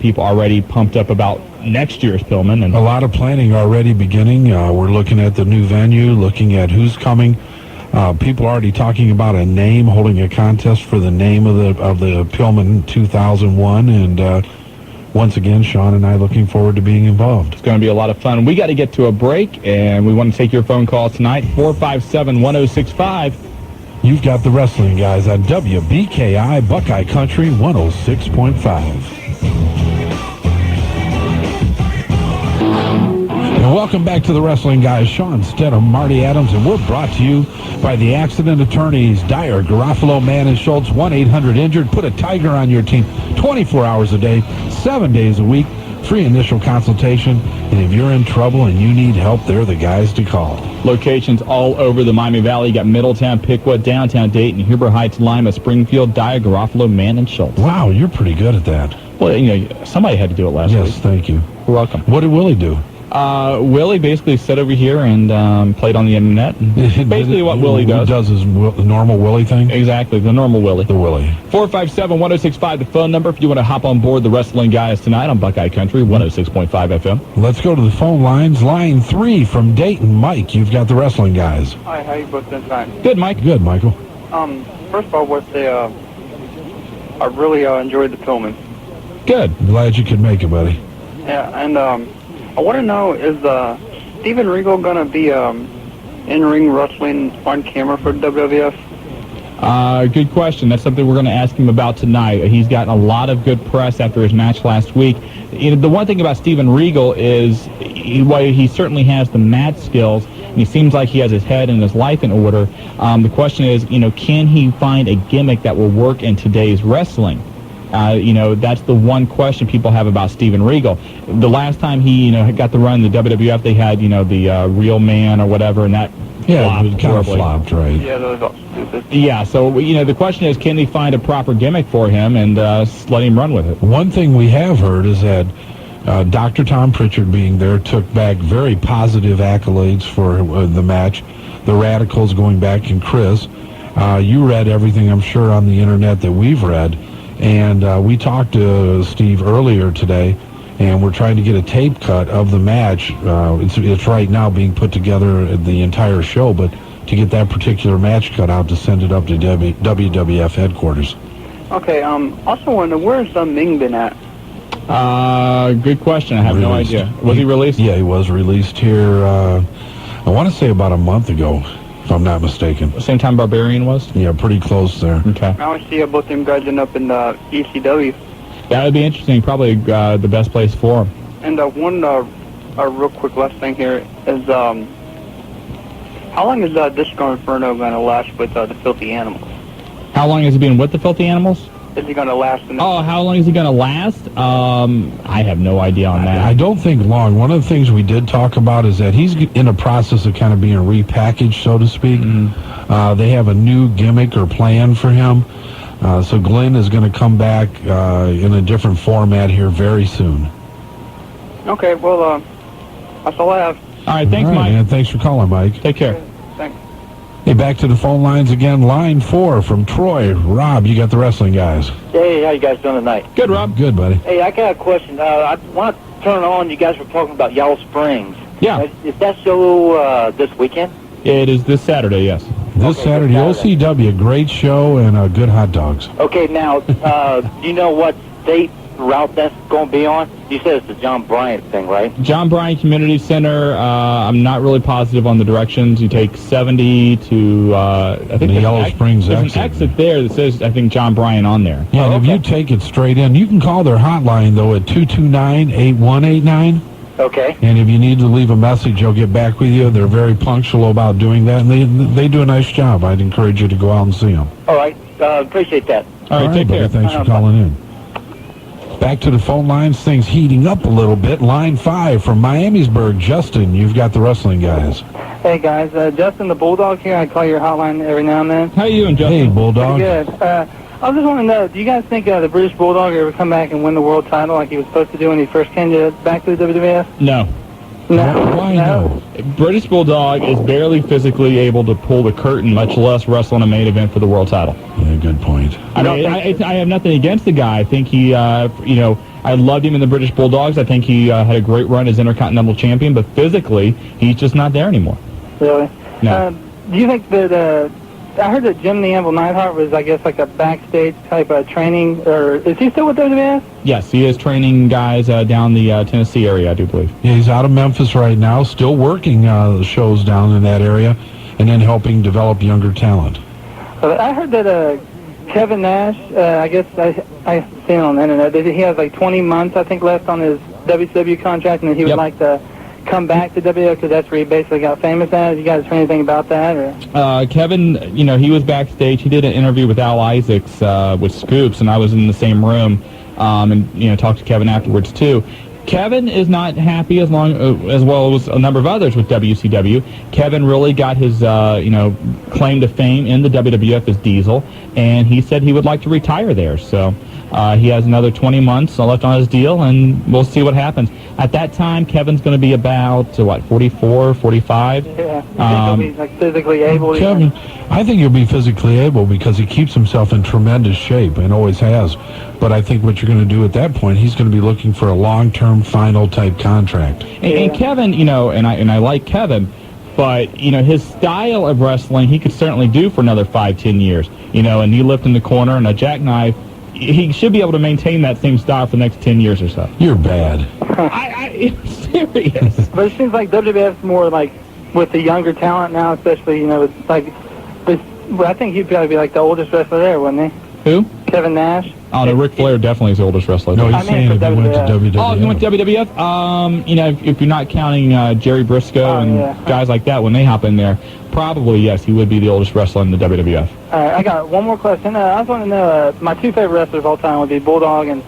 people already pumped up about next year's Pillman. And a lot of planning already beginning. We're looking at the new venue, looking at who's coming. People are already talking about a name, holding a contest for the name of the Pillman 2001, and once again, Shawn and I looking forward to being involved. It's going to be a lot of fun. We got to get to a break, and we want to take your phone calls tonight, 457-1065. You've got the Wrestling Guys on WBKI Buckeye Country 106.5. And welcome back to the Wrestling Guys. Shawn Stedham, Marty Adams, and we're brought to you by the accident attorneys, Dyer, Garofalo, Mann, and Schultz, 1-800-INJURED. Put a Tiger on your team 24 hours a day, 7 days a week. Free initial consultation, and if you're in trouble and you need help, they're the guys to call. Locations all over the Miami Valley. You got Middletown, Piqua, downtown Dayton, Huber Heights, Lima, Springfield, Dyer, Garofalo, Mann, and Schultz. Wow, you're pretty good at that. Well, somebody had to do it last week. Yes, thank you. You're welcome. What did Willie do? Willie basically sat over here and played on the internet. And basically what Willie does. He does his normal Willie thing? Exactly, the normal Willie. The Willie. 457-1065, the phone number if you want to hop on board the Wrestling Guys tonight on Buckeye Country 106.5 FM. Let's go to the phone lines. Line 3 from Dayton. Mike, you've got the Wrestling Guys. Hi, how you both doing tonight? Good, Mike. Good, Michael. First of all, I really enjoyed the Pillman. Good. Glad you could make it, buddy. Yeah, and I want to know, is Steven Regal going to be in-ring wrestling on camera for WWF? Good question. That's something we're going to ask him about tonight. He's gotten a lot of good press after his match last week. The one thing about Steven Regal is he certainly has the mat skills, and he seems like he has his head and his life in order. The question is, can he find a gimmick that will work in today's wrestling? That's the one question people have about Steven Regal. The last time he, got the run in the WWF, they had, the Real Man or whatever, and that flopped it kind of horribly. flopped, right? Yeah, those are stupid. Yeah, so, the question is, can they find a proper gimmick for him and let him run with it? One thing we have heard is that Dr. Tom Pritchard being there took back very positive accolades for the match. The Radicals going back, and Chris. You read everything, I'm sure, on the internet that we've read. And we talked to Steve earlier today, and we're trying to get a tape cut of the match. It's right now being put together, the entire show, but to get that particular match cut out to send it up to WWF headquarters. Okay, also wonder, where's Ming been at? Good question. I have no idea. Was he released? Yeah, he was released here, I want to say about a month ago, if I'm not mistaken. Same time Barbarian was? Yeah, pretty close there. Okay. I want to see both them guys end up in the ECW. That would be interesting. Probably the best place for him. And one real quick last thing here is, how long is Disco Inferno going to last with the Filthy Animals? How long has he been with the Filthy Animals? Is he going to last? How long is he going to last? I have no idea on that. I don't think long. One of the things we did talk about is that he's in a process of kind of being repackaged, so to speak. Mm-hmm. They have a new gimmick or plan for him. So Glenn is going to come back in a different format here very soon. Okay, well, that's all I have. All right, thanks, Mike. Man, thanks for calling, Mike. Take care. Thanks. Hey, back to the phone lines again. Line 4 from Troy. Rob, you got the wrestling guys. Hey, how you guys doing tonight? Good, Rob. Good, buddy. Hey, I got a question. I want to turn on, you guys were talking about Yellow Springs. Yeah. Is that show this weekend? It is this Saturday, yes. This Saturday, OCW, great show and good hot dogs. Okay, now, do you know what state route that's going to be on? You said it's the John Bryant thing, right? John Bryant Community Center. I'm not really positive on the directions. You take 70 to, I think the Yellow Springs there's exit. an exit there that says, I think, John Bryant on there. Yeah, and if you take it straight in, you can call their hotline, though, at 229-8189. Okay. And if you need to leave a message, they'll get back with you. They're very punctual about doing that, and they do a nice job. I'd encourage you to go out and see them. All right. Appreciate that. All right, take buddy. care. Thanks for calling in. Back to the phone lines. Things heating up a little bit. Line 5 from Miamisburg. Justin, you've got the wrestling guys. Hey, guys. Justin the Bulldog here. I call your hotline every now and then. How you doing, Justin? Hey, Bulldog. Pretty good. I was just wanting to know, do you guys think the British Bulldog will ever come back and win the world title like he was supposed to do when he first came back to the WWF? No. No. Why no? British Bulldog is barely physically able to pull the curtain, much less wrestle in a main event for the world title. Yeah, good point. I mean, I have nothing against the guy. I think he, I loved him in the British Bulldogs. I think he had a great run as Intercontinental Champion, but physically, he's just not there anymore. Really? No. Do you think that, I heard that Jim the Anvil Neidhart was, I guess, like a backstage type of training, or is he still with WWF? Yes, he is training guys down the Tennessee area, I do believe. Yeah, he's out of Memphis right now, still working shows down in that area, and then helping develop younger talent. I heard that Kevin Nash, I guess I seen it on the internet, that he has like 20 months, I think, left on his WCW contract, and that he would like to come back to WWF because that's where he basically got famous at. Have you guys heard anything about that? Or? Kevin, he was backstage. He did an interview with Al Isaacs with Scoops, and I was in the same room and talked to Kevin afterwards, too. Kevin is not happy as well as a number of others with WCW. Kevin really got his, claim to fame in the WWF as Diesel, and he said he would like to retire there. So he has another 20 months left on his deal, and we'll see what happens. At that time, Kevin's going to be about, 44, 45? Yeah, he'll be like physically able. Kevin, I think he'll be physically able because he keeps himself in tremendous shape and always has. But I think what you're going to do at that point, he's going to be looking for a long-term final type contract. And Kevin, and I like Kevin, but his style of wrestling he could certainly do for another 5-10 years. A knee lift in the corner and a jackknife. He should be able to maintain that same style for the next 10 years or so. You're bad. I'm serious. But it seems like WWF's more like with the younger talent now, especially, it's like, I think he'd probably be like the oldest wrestler there, wouldn't he? Who? Kevin Nash. Oh, no, Ric Flair definitely is the oldest wrestler. No, I he's mean saying for if he went to WWF. WWF. Oh, he went to WWF? You know, if you're not counting Jerry Briscoe and guys like that, when they hop in there, probably, yes, he would be the oldest wrestler in the WWF. All right, I got one more question. I was wanting to know, my two favorite wrestlers of all time would be Bulldog and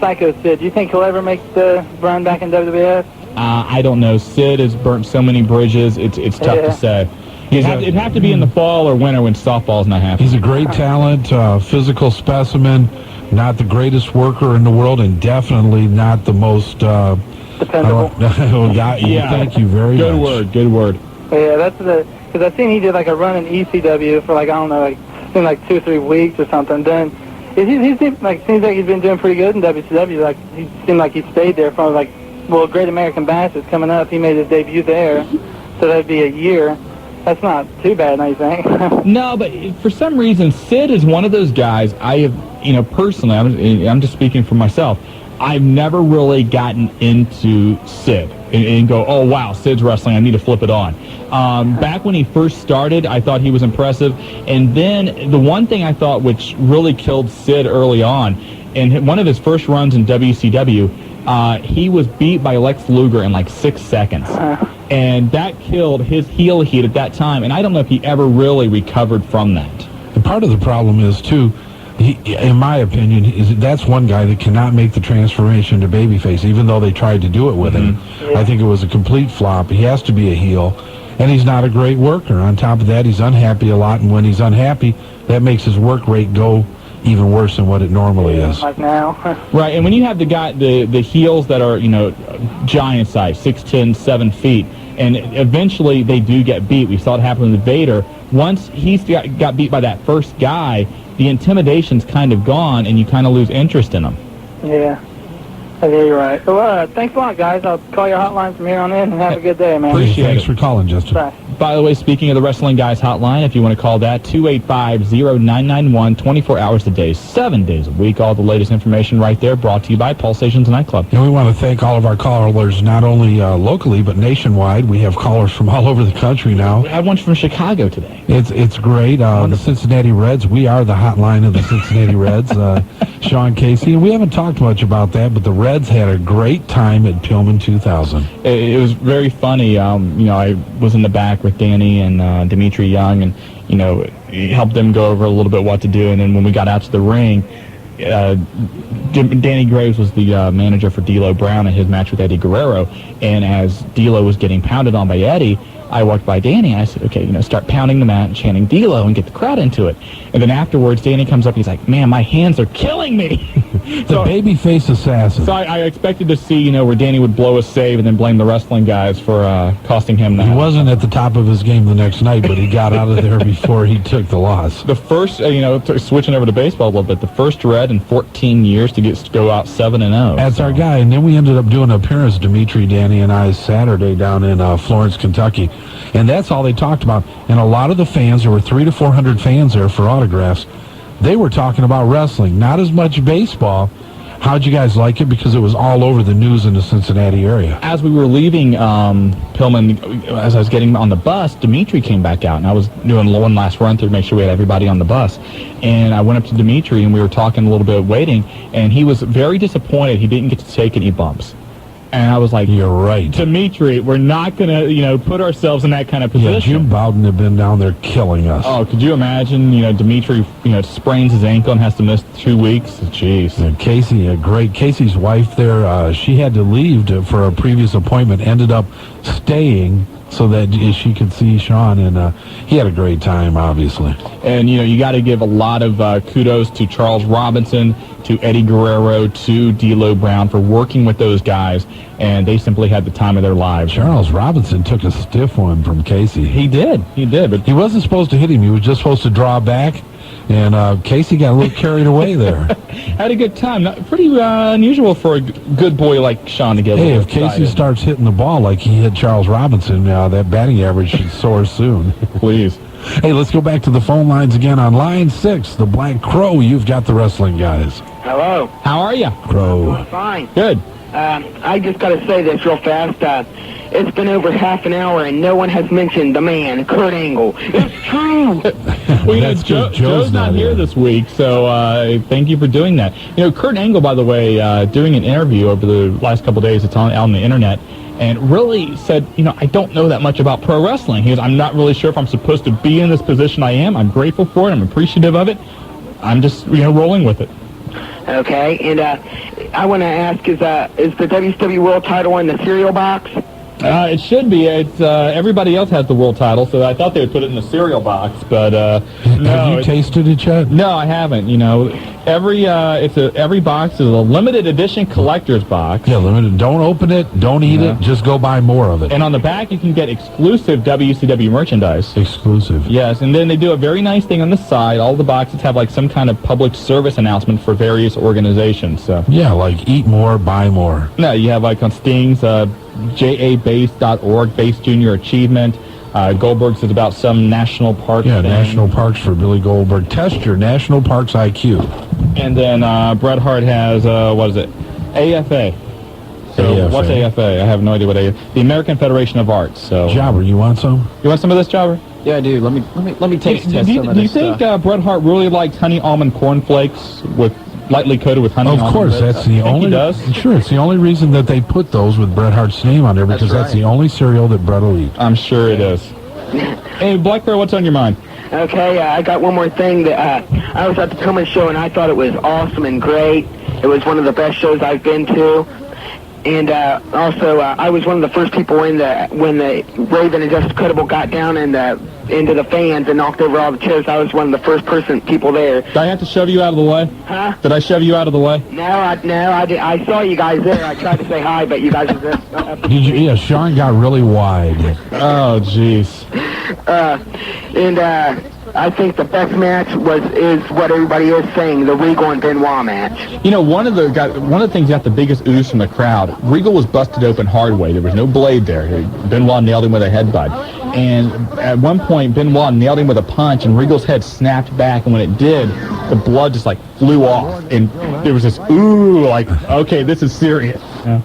Psycho Sid. Do you think he'll ever make the run back in WWF? I don't know. Sid has burnt so many bridges, it's tough to say. It'd have to be in the fall or winter when softball's not happening. He's a great talent, physical specimen, not the greatest worker in the world, and definitely not the most... Dependable. Thank you very much. Good word. Yeah, that's because I seen he did like a run in ECW for like, I don't know, like 2 or 3 weeks or something. Then he seems like he's been doing pretty good in WCW. Like he seemed like he stayed there for like, well, Great American Bash is coming up. He made his debut there, so that'd be a year. That's not too bad, don't you think? No, but for some reason, Sid is one of those guys I have, personally, I'm just speaking for myself, I've never really gotten into Sid and go, oh, wow, Sid's wrestling, I need to flip it on. Back when he first started, I thought he was impressive. And then the one thing I thought which really killed Sid early on, in one of his first runs in WCW, he was beat by Lex Luger in like 6 seconds. And that killed his heel heat at that time, and I don't know if he ever really recovered from that. And part of the problem is, too, in my opinion, is that's one guy that cannot make the transformation to babyface, even though they tried to do it with him. I think it was a complete flop. He has to be a heel, and he's not a great worker. On top of that, he's unhappy a lot, and when he's unhappy, that makes his work rate go even worse than what it normally is. Like now. Right, and when you have the heels that are, giant size, 6'10", 7 feet, and eventually they do get beat. We saw it happen with Vader. Once he's got beat by that first guy, the intimidation's kind of gone, and you kind of lose interest in them. Yeah. I think you're right. Well, thanks a lot, guys. I'll call your hotline from here on in, and have a good day, man. Thanks for calling, Justin. Bye. By the way, speaking of the Wrestling Guys hotline, if you want to call that, 285-0991, 24 hours a day, 7 days a week. All the latest information right there, brought to you by Pulse Stations Nightclub. And we want to thank all of our callers, not only locally, but nationwide. We have callers from all over the country now. I have one from Chicago today. It's great. The Cincinnati Reds, we are the hotline of the Cincinnati Reds, Shawn Casey. And we haven't talked much about that, but the Reds had a great time at Pillman 2000. It was very funny. I was in the back with Danny and Dimitri Young, and helped them go over a little bit what to do. And then when we got out to the ring, Danny Graves was the manager for D'Lo Brown in his match with Eddie Guerrero. And as D'Lo was getting pounded on by Eddie, I walked by Danny and I said, okay, start pounding the mat and chanting D'Lo and get the crowd into it. And then afterwards, Danny comes up, he's like, man, my hands are killing me. The babyface assassin. So I expected to see, where Danny would blow a save and then blame the wrestling guys for costing him that. He wasn't at the top of his game the next night, but he got out of there before he took the loss. The first, switching over to baseball a little bit, the first Red in 14 years to go out 7-0. That's our guy. And then we ended up doing an appearance, Dimitri, Danny, and I, Saturday down in Florence, Kentucky. And that's all they talked about. And a lot of the fans, there were 300 to 400 fans there for autographs, they were talking about wrestling, not as much baseball. How'd you guys like it? Because it was all over the news in the Cincinnati area. As we were leaving Pillman, as I was getting on the bus, Dimitri came back out, and I was doing one last run through to make sure we had everybody on the bus. And I went up to Dimitri, and we were talking a little bit, waiting, and he was very disappointed he didn't get to take any bumps. And I was like, you're right, Dimitri, we're not going to, put ourselves in that kind of position. Yeah, Jim Bowden had been down there killing us. Oh, could you imagine, Dimitri, sprains his ankle and has to miss 2 weeks? Jeez. And Casey's wife there, she had to leave for a previous appointment, ended up staying so that she could see Shawn, and he had a great time, obviously. And, you got to give a lot of kudos to Charles Robinson, to Eddie Guerrero, to D'Lo Brown for working with those guys, and they simply had the time of their lives. Charles Robinson took a stiff one from Casey. He did, but he wasn't supposed to hit him. He was just supposed to draw back, and Casey got a little carried away there. Had a good time. Pretty unusual for a good boy like Shawn to get a little if Casey excited. starts hitting the ball like he hit Charles Robinson, that batting average should soar soon. Please. Hey, let's go back to the phone lines again. On line 6, the Black Crow, you've got the Wrestling Guys. Hello. How are you? Crow. Fine. Good. I just got to say this real fast. It's been over half an hour, and no one has mentioned the man, Kurt Angle. It's true. Well, Joe's not here this week, so thank you for doing that. Kurt Angle, by the way, doing an interview over the last couple of days, it's on the internet, and really said, I don't know that much about pro wrestling. He goes, I'm not really sure if I'm supposed to be in this position I am. I'm grateful for it. I'm appreciative of it. I'm just, rolling with it. Okay, and I want to ask, is the WCW World title in the cereal box? It should be. It's everybody else has the world title, so I thought they would put it in the cereal box, but no. Have you tasted it yet? No, I haven't. Every box is a limited edition collector's box. Yeah, limited. Don't open it. Don't eat it. Just go buy more of it. And on the back, you can get exclusive WCW merchandise. Exclusive. Yes, and then they do a very nice thing on the side. All the boxes have some kind of public service announcement for various organizations. So yeah, like eat more, buy more. No, you have on Sting's jabase.org, Base Junior Achievement. Goldberg's is about some national park thing. National parks for Billy Goldberg. Test your national parks IQ. And then Bret Hart has, what is it? AFA. So AFA. What's AFA? I have no idea what AFA is. The American Federation of Arts. So Jobber, you want some? You want some of this, Jobber? Yeah, I do. Let me taste test some of this. Do you think Bret Hart really likes honey almond cornflakes with lightly coated with honey? Of course, that's the only. He does? Sure, it's the only reason that they put those with Bret Hart's name on there, because that's the only cereal that Bret will eat. I'm sure it is. Hey, Black Bear, what's on your mind? Okay, I got one more thing. That I was at the Tillman show, and I thought it was awesome and great. It was one of the best shows I've been to. And also, I was one of the first people when the Raven and Justice Credible got down into the fans and knocked over all the chairs. I was one of the first people there. Did I have to shove you out of the way? Huh? Did I shove you out of the way? No, I saw you guys there. I tried to say hi, but you guys were there. Yeah, Shawn got really wide. Oh, jeez. I think the best match is what everybody is saying, the Regal and Benoit match. One of the things that got the biggest ooze from the crowd, Regal was busted open hard way. There was no blade there. Benoit nailed him with a headbutt. And at one point, Benoit nailed him with a punch, and Regal's head snapped back, and when it did, the blood just flew off. And there was this, okay, this is serious. Yeah.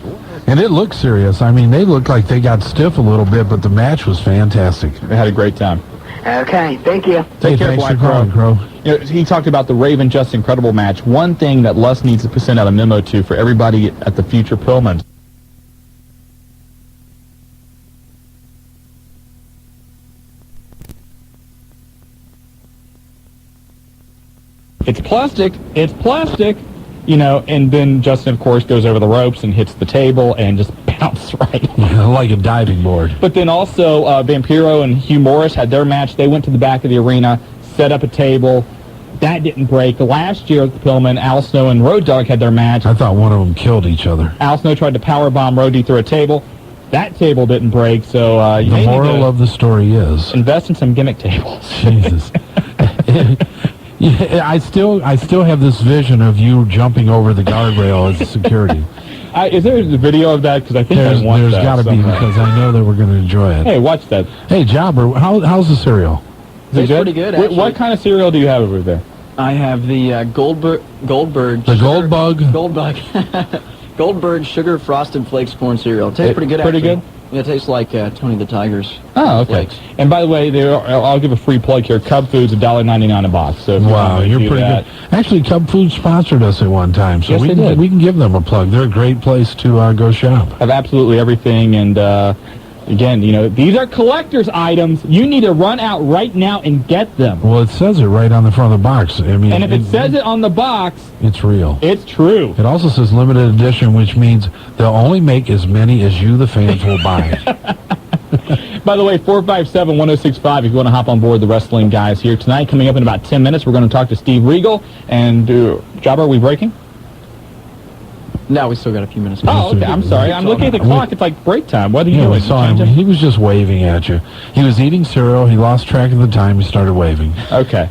And it looked serious. I mean, they looked like they got stiff a little bit, but the match was fantastic. They had a great time. Okay, thank you. Take care, Black Crow. He talked about the Raven Just Incredible match. One thing that Les needs to send out a memo to for everybody at the future Pillmans. It's plastic. It's plastic. And then Justin, of course, goes over the ropes and hits the table and just bounces right. Yeah, like a diving board. But then also, Vampiro and Hugh Morris had their match. They went to the back of the arena, set up a table. That didn't break. Last year at the Pillman, Al Snow and Road Dogg had their match. I thought one of them killed each other. Al Snow tried to powerbomb Road Dogg through a table. That table didn't break, so the moral of the story is invest in some gimmick tables. Jesus. Yeah, I still have this vision of you jumping over the guardrail as security. Is there a video of that? Because I think I want that. There's got to be, because I know that we're going to enjoy it. Hey, watch that. Hey, Jobber, how's the cereal? Is it good? Pretty good, actually. What kind of cereal do you have over there? I have the Goldberg. The Goldbug? Goldberg Sugar Frosted Flakes corn cereal. It tastes pretty good, Pretty actually. good? Yeah, it tastes like Tony the Tiger's. Oh, okay. Flakes. And by the way, I'll give a free plug here. Cub Food's $1.99 a box. So wow, you're pretty good. Actually, Cub Food sponsored us at one time, so yes, we can give them a plug. They're a great place to go shop. Have absolutely everything, and again, these are collector's items. You need to run out right now and get them. Well, it says it right on the front of the box. I mean, and if it says it on the box, it's real. It's true. It also says limited edition, which means they'll only make as many as you, the fans, will buy. By the way, 457-1065 if you want to hop on board the wrestling guys here tonight. Coming up in about 10 minutes, we're going to talk to Steve Regal. And, Jobber, are we breaking? No, we still got a few minutes. Oh, okay. I'm sorry. I'm looking at the clock. It's like break time. What are you doing? We saw him. He was just waving at you. He was eating cereal. He lost track of the time. He started waving. Okay.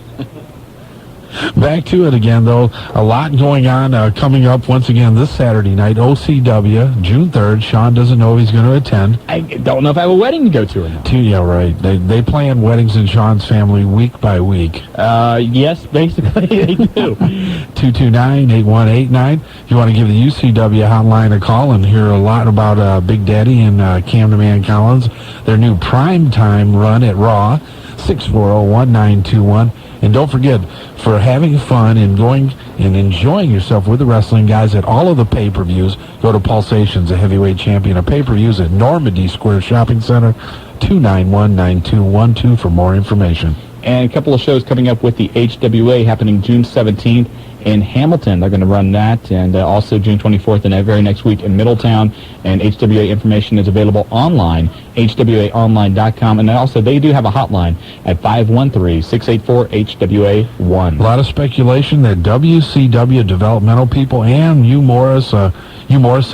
Back to it again, though. A lot going on coming up once again this Saturday night. OCW, June 3rd. Shawn doesn't know if he's going to attend. I don't know if I have a wedding to go to or not. Yeah, right. They plan weddings in Shawn's family week by week. Yes, basically they do. 229-8189. If you want to give the UCW hotline a call and hear a lot about Big Daddy and Cam the Man Collins, their new primetime run at Raw, 640-1921. And don't forget, for having fun and going and enjoying yourself with the wrestling guys at all of the pay-per-views, go to Pulsations, a heavyweight champion of pay-per-views at Normandy Square Shopping Center, 291-9212 for more information. And a couple of shows coming up with the HWA happening June 17th in Hamilton. They're going to run that, and also June 24th and that very next week in Middletown. And HWA information is available online, hwaonline.com. And also they do have a hotline at 513-684-HWA1. A lot of speculation that WCW developmental people and Hugh Morris said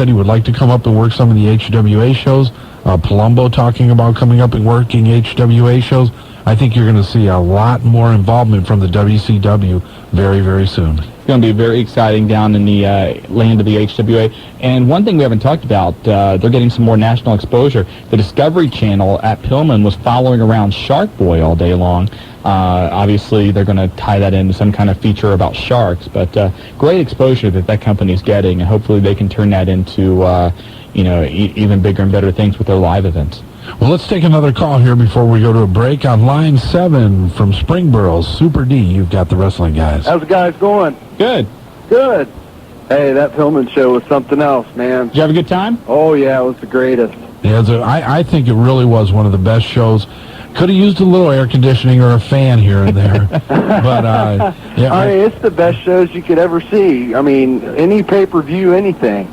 he would like to come up and work some of the HWA shows. Palumbo talking about coming up and working HWA shows. I think you're going to see a lot more involvement from the WCW very, very soon. It's going to be very exciting down in the land of the HWA. And one thing we haven't talked about, they're getting some more national exposure. The Discovery Channel at Pillman was following around Shark Boy all day long. Obviously, they're going to tie that into some kind of feature about sharks. But great exposure that company's getting, and hopefully they can turn that into even bigger and better things with their live events. Well, let's take another call here before we go to a break. On line 7 from Springboro, Super D, you've got the wrestling guys. How's the guys going? Good. Good. Hey, that Pillman show was something else, man. Did you have a good time? Oh, yeah, it was the greatest. Yeah, I think it really was one of the best shows. Could have used a little air conditioning or a fan here and there. But, yeah. I mean, it's the best shows you could ever see. I mean, any pay-per-view, anything.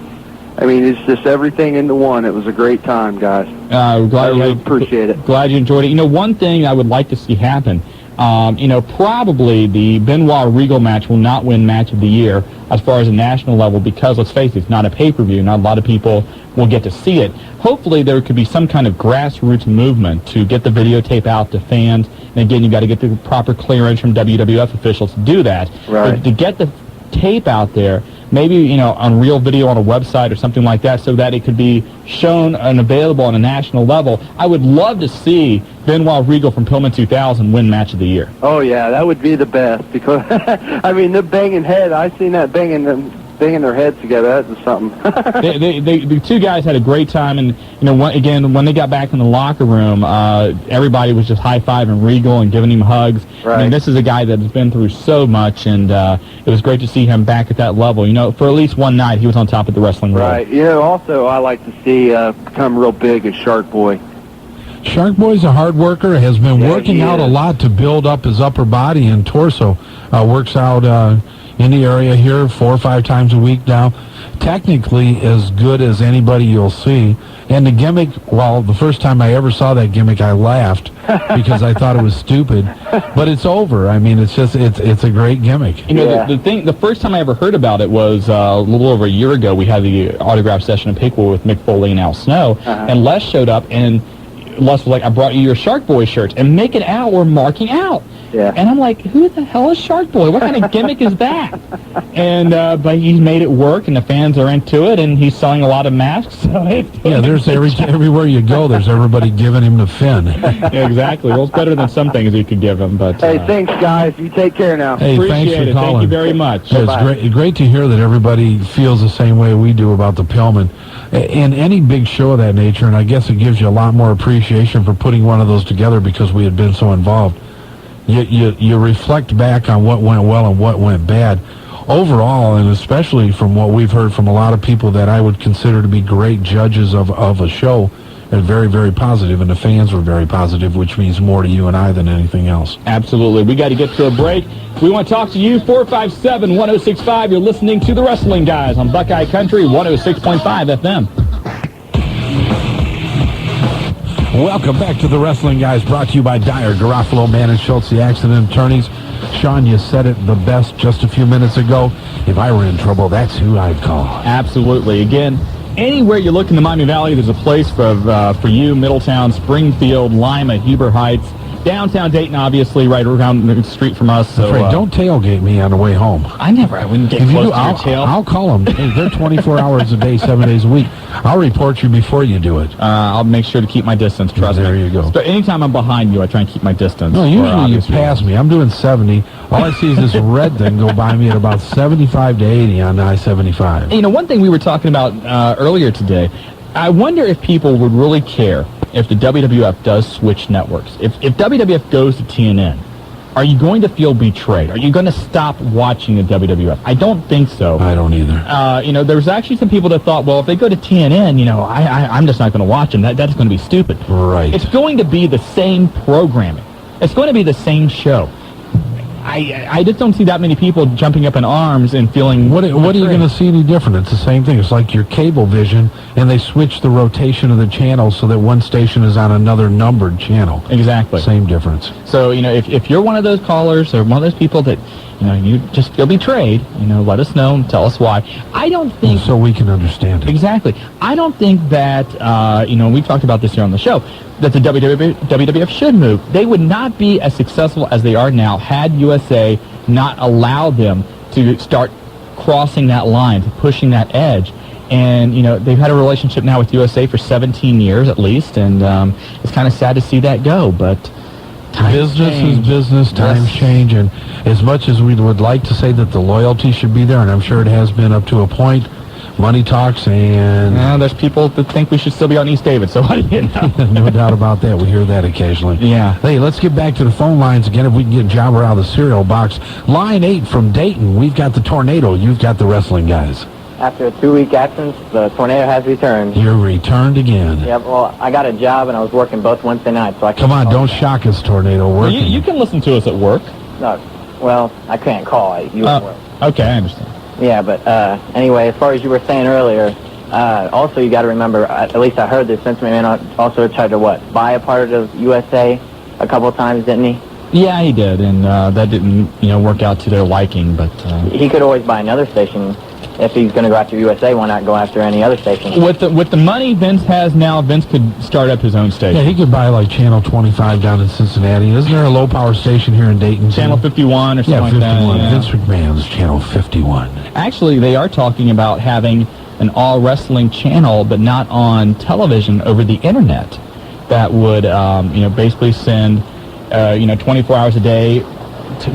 I mean, it's just everything into one. It was a great time, guys. I really appreciate it. Glad you enjoyed it. One thing I would like to see happen, probably the Benoit Regal match will not win Match of the Year as far as a national level because, let's face it, it's not a pay-per-view. Not a lot of people will get to see it. Hopefully there could be some kind of grassroots movement to get the videotape out to fans. And again, you've got to get the proper clearance from WWF officials to do that. Right. But to get the tape out there, maybe, on real video on a website or something like that so that it could be shown and available on a national level. I would love to see Benoit Regal from Pillman 2000 win Match of the Year. Oh, yeah, that would be the best because, I mean, the banging head, I seen that banging their heads together. That was something. The two guys had a great time, and, when they got back in the locker room, everybody was just high-fiving Regal and giving him hugs. Right. I mean, this is a guy that has been through so much, and it was great to see him back at that level. For at least one night, he was on top of the wrestling world. Right. Also, I like to see become real big as Shark Boy. Shark Boy's a hard worker, has been working out a lot to build up his upper body and torso. Works out in the area here 4 or 5 times a week now. Technically as good as anybody you'll see. And the gimmick, well, the first time I ever saw that gimmick, I laughed because I thought it was stupid. But it's over. I mean, it's a great gimmick. The first time I ever heard about it was a little over a year ago. We had the autograph session in Pickle with Mick Foley and Al Snow. And Les showed up, and Les was like, I brought you your Shark Boy shirts. And making out or marking out. Yeah. And I'm like, who the hell is Shark Boy? What kind of gimmick is that? And but he's made it work, and the fans are into it, and he's selling a lot of masks. So there's everywhere you go, there's everybody giving him the fin. Yeah, exactly. Well, it's better than some things you could give him. But hey, thanks, guys. You take care now. Hey, appreciate thanks for it. calling. Thank you very much. Yeah, it's great to hear that everybody feels the same way we do about the Pillman. And any big show of that nature, and I guess it gives you a lot more appreciation for putting one of those together because we had been so involved. You reflect back on what went well and what went bad. Overall, and especially from what we've heard from a lot of people that I would consider to be great judges of a show, are very, very positive, and the fans were very positive, which means more to you and I than anything else. Absolutely. We got to get to a break. We want to talk to you, 457-1065. You're listening to The Wrestling Guys on Buckeye Country 106.5 FM. Welcome back to The Wrestling Guys, brought to you by Dyer, Garofalo, Mann & Schultz, the accident attorneys. Shawn, you said it the best just a few minutes ago. If I were in trouble, that's who I'd call. Absolutely. Again, anywhere you look in the Miami Valley, there's a place for you, Middletown, Springfield, Lima, Heber Heights. downtown Dayton, obviously, right around the street from us. So don't tailgate me on the way home. I wouldn't get If you close do, to your tail. I'll call them. Hey, they're 24 hours a day, 7 days a week. I'll report you before you do it. I'll make sure to keep my distance, trust me. There you go. So anytime I'm behind you, I try and keep my distance. No, usually you pass me. I'm doing 70. All I see is this red thing go by me at about 75 to 80 on I-75. You know, one thing we were talking about earlier today, I wonder if people would really care if the WWF does switch networks. If WWF goes to TNN, are you going to feel betrayed? Are you going to stop watching the WWF? I don't think so. I don't either. You know, there was actually some people that thought, well, if they go to TNN, you know, I'm just not going to watch them. That's going to be stupid. Right. It's going to be the same programming. It's going to be the same show. I just don't see that many people jumping up in arms and feeling... What are you going to see any different? It's the same thing. It's like your cable vision, and they switch the rotation of the channels so that one station is on another numbered channel. Exactly. Same difference. So, you know, if you're one of those callers or one of those people that, you know, you just feel betrayed, you know, let us know and tell us why. I don't think... So we can understand it. Exactly. I don't think that, you know, we talked about this here on the show, that the WWF should move. They would not be as successful as they are now had USA not allowed them to start crossing that line, to pushing that edge. And, you know, they've had a relationship now with USA for 17 years at least, and it's kind of sad to see that go, but... Business is business, times change, and as much as we would like to say that the loyalty should be there, and I'm sure it has been up to a point, money talks, and... there's people that think we should still be on East David, so what do you know? No doubt about that. We hear that occasionally. Yeah. Hey, let's get back to the phone lines again if we can get Jobber out of the cereal box. Line 8 from Dayton. We've got the Tornado. You've got the wrestling guys. After a 2-week absence, the Tornado has returned. You're returned again. Yep, well, I got a job, and I was working both Wednesday nights, so I Come on, don't shock us, Tornado. Working. You can listen to us at work. No, well, I can't call. You at work. Okay, I understand. Yeah, but anyway, as far as you were saying earlier, also you got to remember, at least I heard this, Vince McMahon also tried to, buy a part of USA a couple of times, didn't he? Yeah, he did, and that didn't, you know, work out to their liking, but... He could always buy another station. If he's going to go after USA, why not go after any other station? With the money Vince has now, Vince could start up his own station. Yeah, he could buy like Channel 25 down in Cincinnati. Isn't there a low-power station here in Dayton? Channel 51 or something like that. 51. Vince McMahon's Channel 51. Actually, they are talking about having an all-wrestling channel, but not on television, over the Internet, that would, you know, basically send, you know, 24 hours a day,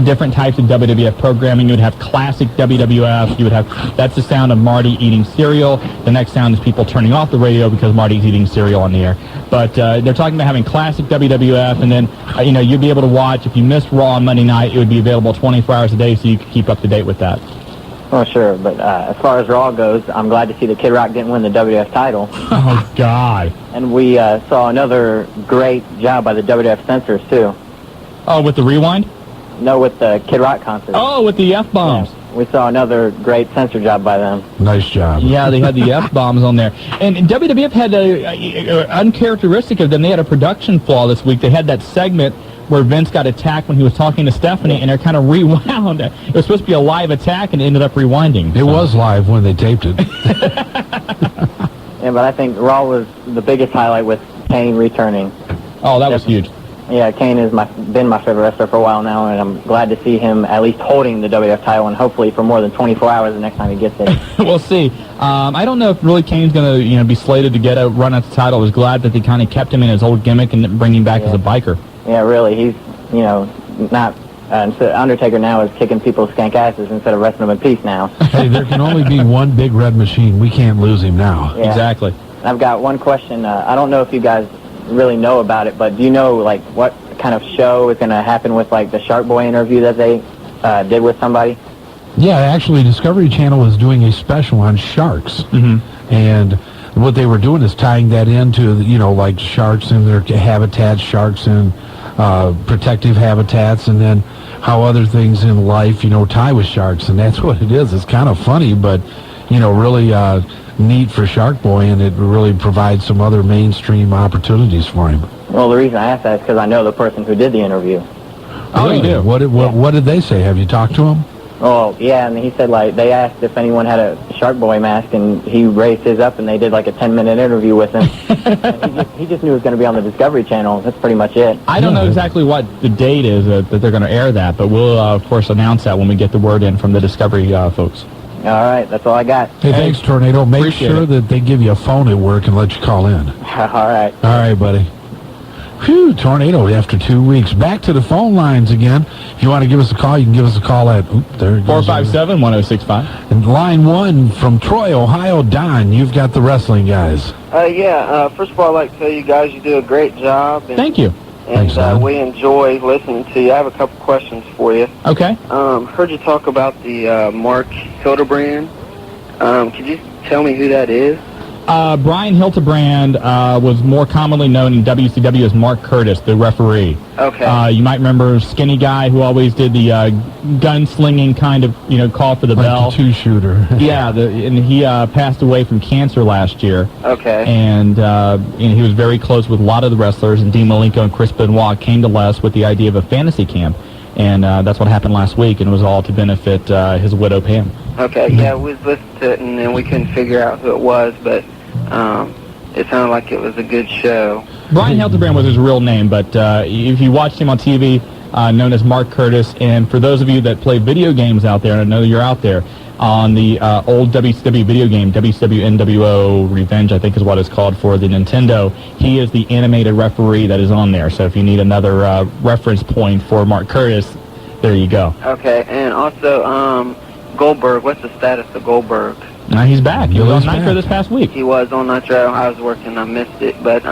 different types of WWF programming. You would have classic WWF. You would have, that's the sound of Marty eating cereal. The next sound is people turning off the radio because Marty's eating cereal on the air. But they're talking about having classic WWF, and then, you know, you'd be able to watch, if you missed Raw on Monday night, it would be available 24 hours a day, so you could keep up to date with that. Oh, sure, but as far as Raw goes, I'm glad to see that Kid Rock didn't win the WWF title. Oh, God. And we saw another great job by the WWF censors, too. Oh, with the rewind? No, with the Kid Rock concert. Oh, with the F-bombs. Yeah, we saw another great censor job by them. Nice job. Yeah, they had the F-bombs on there. And WWF had a uncharacteristic of them. They had a production flaw this week. They had that segment where Vince got attacked when he was talking to Stephanie, and they're kind of rewound. It was supposed to be a live attack, and it ended up rewinding. It was live when they taped it. Yeah, but I think Raw was the biggest highlight with Kane returning. Oh, that was huge. Yeah, Kane has been my favorite wrestler for a while now, and I'm glad to see him at least holding the WWF title, and hopefully for more than 24 hours the next time he gets it. We'll see. I don't know if really Kane's going to, you know, be slated to get a run at the title. I was glad that they kind of kept him in his old gimmick and bring him back as a biker. Yeah, really. He's, you know, not... Undertaker now is kicking people's skank asses instead of wrestling them in peace now. Hey, there can only be one big red machine. We can't lose him now. Yeah. Exactly. I've got one question. I don't know if you guys really know about it, but do you know, like, what kind of show is going to happen with, like, the Shark Boy interview that they did with somebody? Yeah, actually, Discovery Channel is doing a special on sharks. Mm-hmm. And what they were doing is tying that into, you know, like sharks in their habitats, sharks in protective habitats, and then how other things in life, you know, tie with sharks. And that's what it is. It's kind of funny, but, you know, really neat for Shark Boy, and it really provides some other mainstream opportunities for him. Well, the reason I asked that is because I know the person who did the interview. Oh, you do? What did they say? Have you talked to him? Oh, yeah, and he said, like, they asked if anyone had a Shark Boy mask, and he raised his up, and they did, like, a 10-minute interview with him. he just knew it was going to be on the Discovery Channel. That's pretty much it. I don't know exactly what the date is that they're going to air that, but we'll, of course, announce that when we get the word in from the Discovery folks. All right, that's all I got. Hey, thanks, Tornado. Make sure that they give you a phone at work and let you call in. All right. All right, buddy. Phew, Tornado after 2 weeks. Back to the phone lines again. If you want to give us a call, you can give us a call at 457-1065. And line 1 from Troy, Ohio. Don, you've got the wrestling guys. First of all, I'd like to tell you guys you do a great job. And, Thank you. And we enjoy listening to you. I have a couple questions for you. Okay. Heard you talk about the Mark Hildebrand. Could you tell me who that is? Brian Hildebrand was more commonly known in WCW as Mark Curtis, the referee. Okay. You might remember skinny guy who always did the gunslinging kind of, call for the bell. The two-shooter. Yeah, and he passed away from cancer last year. Okay. And he was very close with a lot of the wrestlers, and Dean Malenko and Chris Benoit came to Les with the idea of a fantasy camp. And that's what happened last week, and it was all to benefit his widow, Pam. Okay, yeah, we listened to it, and then we couldn't figure out who it was, but it sounded like it was a good show. Brian Hildebrand was his real name, but if you watched him on TV, known as Mark Curtis, and for those of you that play video games out there, and I know you're out there, on the old WCW video game, WCW NWO Revenge, I think is what it's called for the Nintendo, he is the animated referee that is on there. So if you need another reference point for Mark Curtis, there you go. Okay, and also Goldberg, what's the status of Goldberg? He's back. He was on Nitro this past week. He was on Nitro. I was working. I missed it. But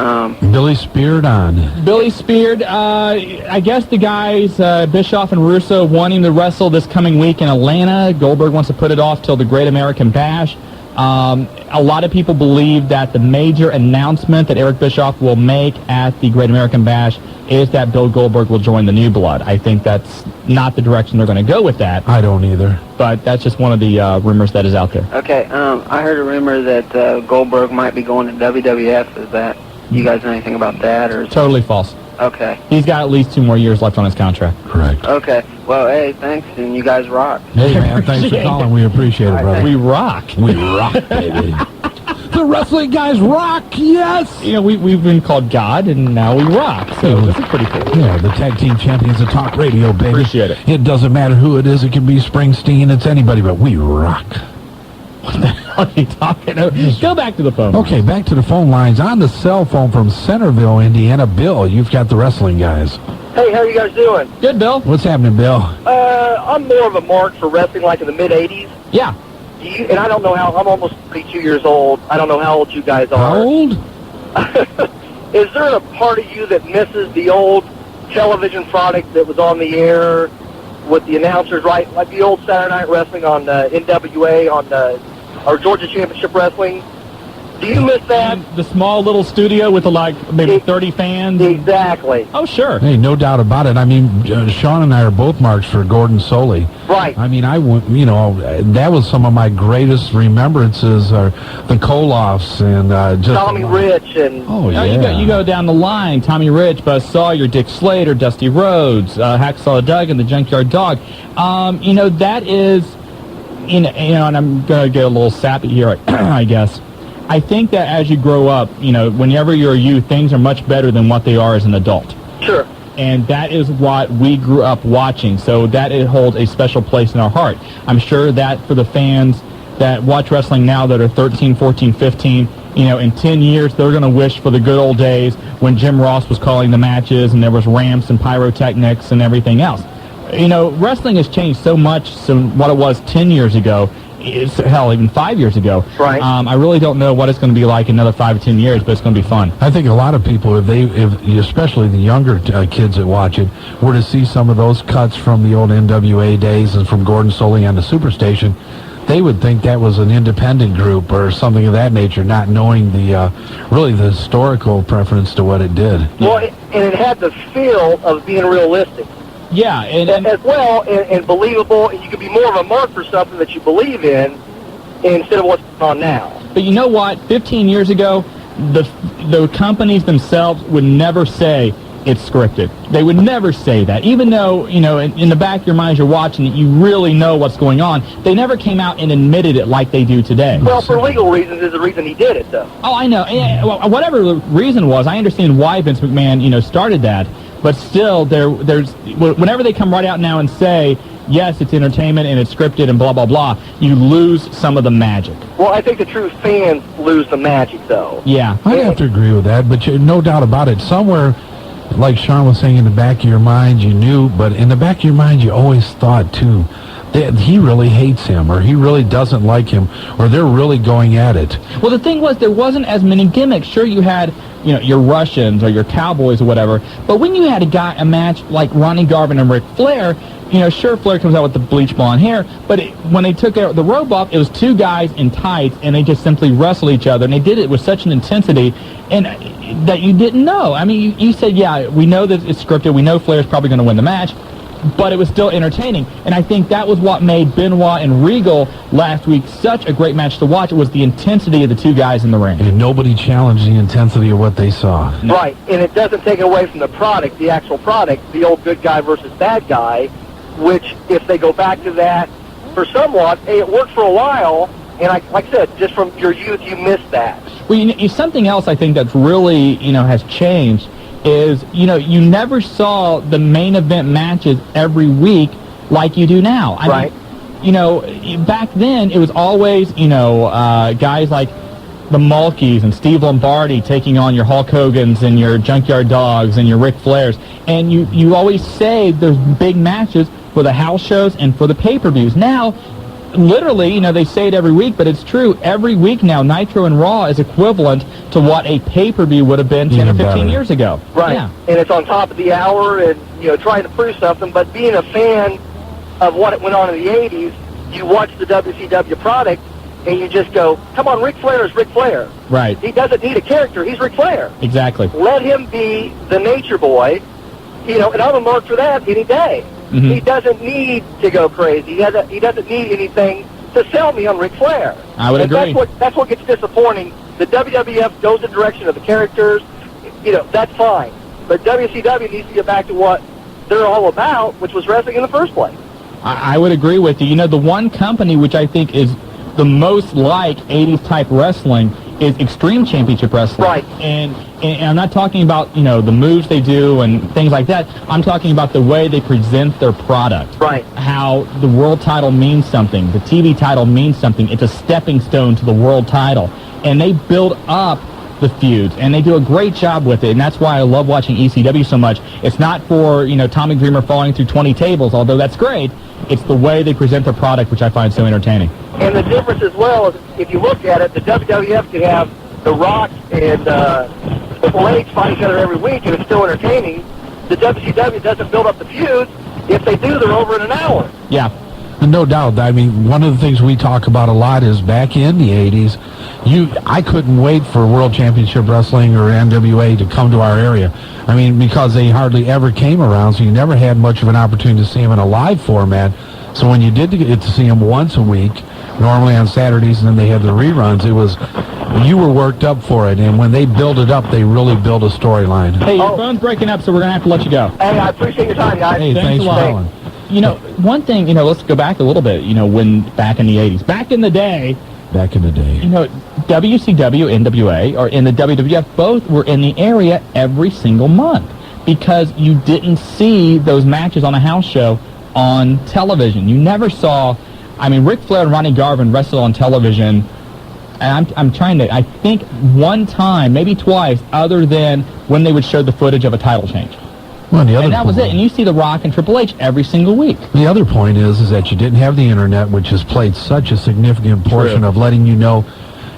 Billy Speared on. Billy Speared, I guess the guys, Bischoff and Russo, want him to wrestle this coming week in Atlanta. Goldberg wants to put it off till the Great American Bash. A lot of people believe that the major announcement that Eric Bischoff will make at the Great American Bash is that Bill Goldberg will join the New Blood. I think that's not the direction they're going to go with that. I don't either. But that's just one of the rumors that is out there. Okay, I heard a rumor that Goldberg might be going to WWF. Is that, you guys know anything about that? Or Totally false. Okay. He's got at least 2 more years left on his contract. Correct. Okay. Well, hey, thanks, and you guys rock. Hey, man, thanks for calling. We appreciate it, brother. We rock. We rock, baby. The wrestling guys rock, yes! We've been called God, and now we rock. So this is pretty cool. Yeah, the tag team champions of talk radio, baby. Appreciate it. It doesn't matter who it is. It can be Springsteen. It's anybody, but we rock. What the hell are you talking about? Go back to the phone. Okay, back to the phone lines. On the cell phone from Centerville, Indiana. Bill, you've got the wrestling guys. Hey, how are you guys doing? Good, Bill. What's happening, Bill? I'm more of a mark for wrestling like in the mid-'80s. Yeah. And I don't know how, I'm almost 32 years old. I don't know how old you guys are. How old? Is there a part of you that misses the old television product that was on the air with the announcers, right? Like the old Saturday Night Wrestling on NWA, on our Georgia Championship Wrestling. Do you miss that? The small little studio with maybe 30 fans? Exactly. Oh, sure. Hey, no doubt about it. I mean, Shawn and I are both marks for Gordon Soley. Right. I mean, that was some of my greatest remembrances are the Koloffs and just Tommy Rich and... Oh, yeah. You go down the line. Tommy Rich, Buzz Sawyer, Dick Slater, Dusty Rhodes, Hacksaw Doug, and the Junkyard Dog. That is, and I'm going to get a little sappy here, I guess. I think that as you grow up, whenever you're a youth, things are much better than what they are as an adult. Sure. And that is what we grew up watching, so that it holds a special place in our heart. I'm sure that for the fans that watch wrestling now that are 13, 14, 15, in 10 years, they're going to wish for the good old days when Jim Ross was calling the matches and there was ramps and pyrotechnics and everything else. Wrestling has changed so much from what it was 10 years ago. Hell, even 5 years ago. Right. I really don't know what it's going to be like in another 5 or 10 years, but it's going to be fun. I think a lot of people, if especially the younger kids that watch it, were to see some of those cuts from the old NWA days and from Gordon Soley on the Superstation, they would think that was an independent group or something of that nature, not knowing the historical preference to what it did. Well, and it had the feel of being realistic. Yeah, and as well, and believable, and you could be more of a mark for something that you believe in instead of what's going on now. But you know what? 15 years ago, the companies themselves would never say, it's scripted. They would never say that, even though, in the back of your mind, you're watching it, you really know what's going on. They never came out and admitted it like they do today. Well, for legal reasons is the reason he did it, though. Oh, I know. Whatever the reason was, I understand why Vince McMahon, started that. But still, there's whenever they come right out now and say, yes, it's entertainment and it's scripted and blah, blah, blah, you lose some of the magic. Well, I think the true fans lose the magic, though. Yeah. I have to agree with that, but no doubt about it. Somewhere, like Shawn was saying, in the back of your mind, you knew, but in the back of your mind, you always thought, too, that he really hates him, or he really doesn't like him, or they're really going at it. Well, the thing was, there wasn't as many gimmicks. Sure, you had, your Russians or your Cowboys or whatever, but when you had a match like Ronnie Garvin and Ric Flair, sure, Flair comes out with the bleach blonde hair, but when they took out the robe off, it was two guys in tights, and they just simply wrestled each other, and they did it with such an intensity and that you didn't know. I mean, you said, yeah, we know that it's scripted, we know Flair's probably going to win the match, but it was still entertaining, and I think that was what made Benoit and Regal last week such a great match to watch. It was the intensity of the two guys in the ring. And nobody challenged the intensity of what they saw. No. Right, and it doesn't take away from the product, the actual product, the old good guy versus bad guy, which, if they go back to that for somewhat, it worked for a while, and like I said, just from your youth, you missed that. Well, something else I think that's really, has changed is, you never saw the main event matches every week like you do now. I mean, back then, it was always, guys like the Mulkeys and Steve Lombardi taking on your Hulk Hogans and your Junkyard Dogs and your Ric Flairs. And you always save those big matches for the house shows and for the pay-per-views. Now, literally, they say it every week, but it's true. Every week now, Nitro and Raw is equivalent to what a pay-per-view would have been 10 or 15 years ago. Right. Yeah. And it's on top of the hour and, trying to prove something. But being a fan of what went on in the 80s, you watch the WCW product, and you just go, come on, Ric Flair is Ric Flair. Right. He doesn't need a character. He's Ric Flair. Exactly. Let him be the nature boy, and I'm a mark for that any day. Mm-hmm. He doesn't need to go crazy. He doesn't need anything to sell me on Ric Flair. I would agree. That's what gets disappointing. The WWF goes in the direction of the characters. That's fine. But WCW needs to get back to what they're all about, which was wrestling in the first place. I would agree with you. The one company which I think is the most like 80s type wrestling is Extreme Championship Wrestling. Right. And I'm not talking about, the moves they do and things like that. I'm talking about the way they present their product. Right. How the world title means something. The TV title means something. It's a stepping stone to the world title. And they build up the feuds, and they do a great job with it, and that's why I love watching ECW so much. It's not for, Tommy Dreamer falling through 20 tables, although that's great. It's the way they present their product, which I find so entertaining. And the difference as well is, if you look at it, the WWF can have The Rock and Triple H fight each other every week, and it's still entertaining. The WCW doesn't build up the feuds. If they do, they're over in an hour. Yeah. No doubt. I mean, one of the things we talk about a lot is back in the 80s, I couldn't wait for World Championship Wrestling or NWA to come to our area. I mean, because they hardly ever came around, so you never had much of an opportunity to see them in a live format. So when you did get to see them once a week, normally on Saturdays, and then they had the reruns, you were worked up for it. And when they build it up, they really build a storyline. Hey, your phone's breaking up, so we're going to have to let you go. Hey, I appreciate your time, guys. Hey, thanks for calling. One thing, let's go back a little bit, when back in the 80s. Back in the day, WCW, NWA, or in the WWF, both were in the area every single month because you didn't see those matches on a house show on television. You never saw, Ric Flair and Ronnie Garvin wrestled on television, and I think one time, maybe twice, other than when they would show the footage of a title change. Well, and that was it. And you see The Rock and Triple H every single week. The other point is that you didn't have the internet, which has played such a significant portion of letting you know.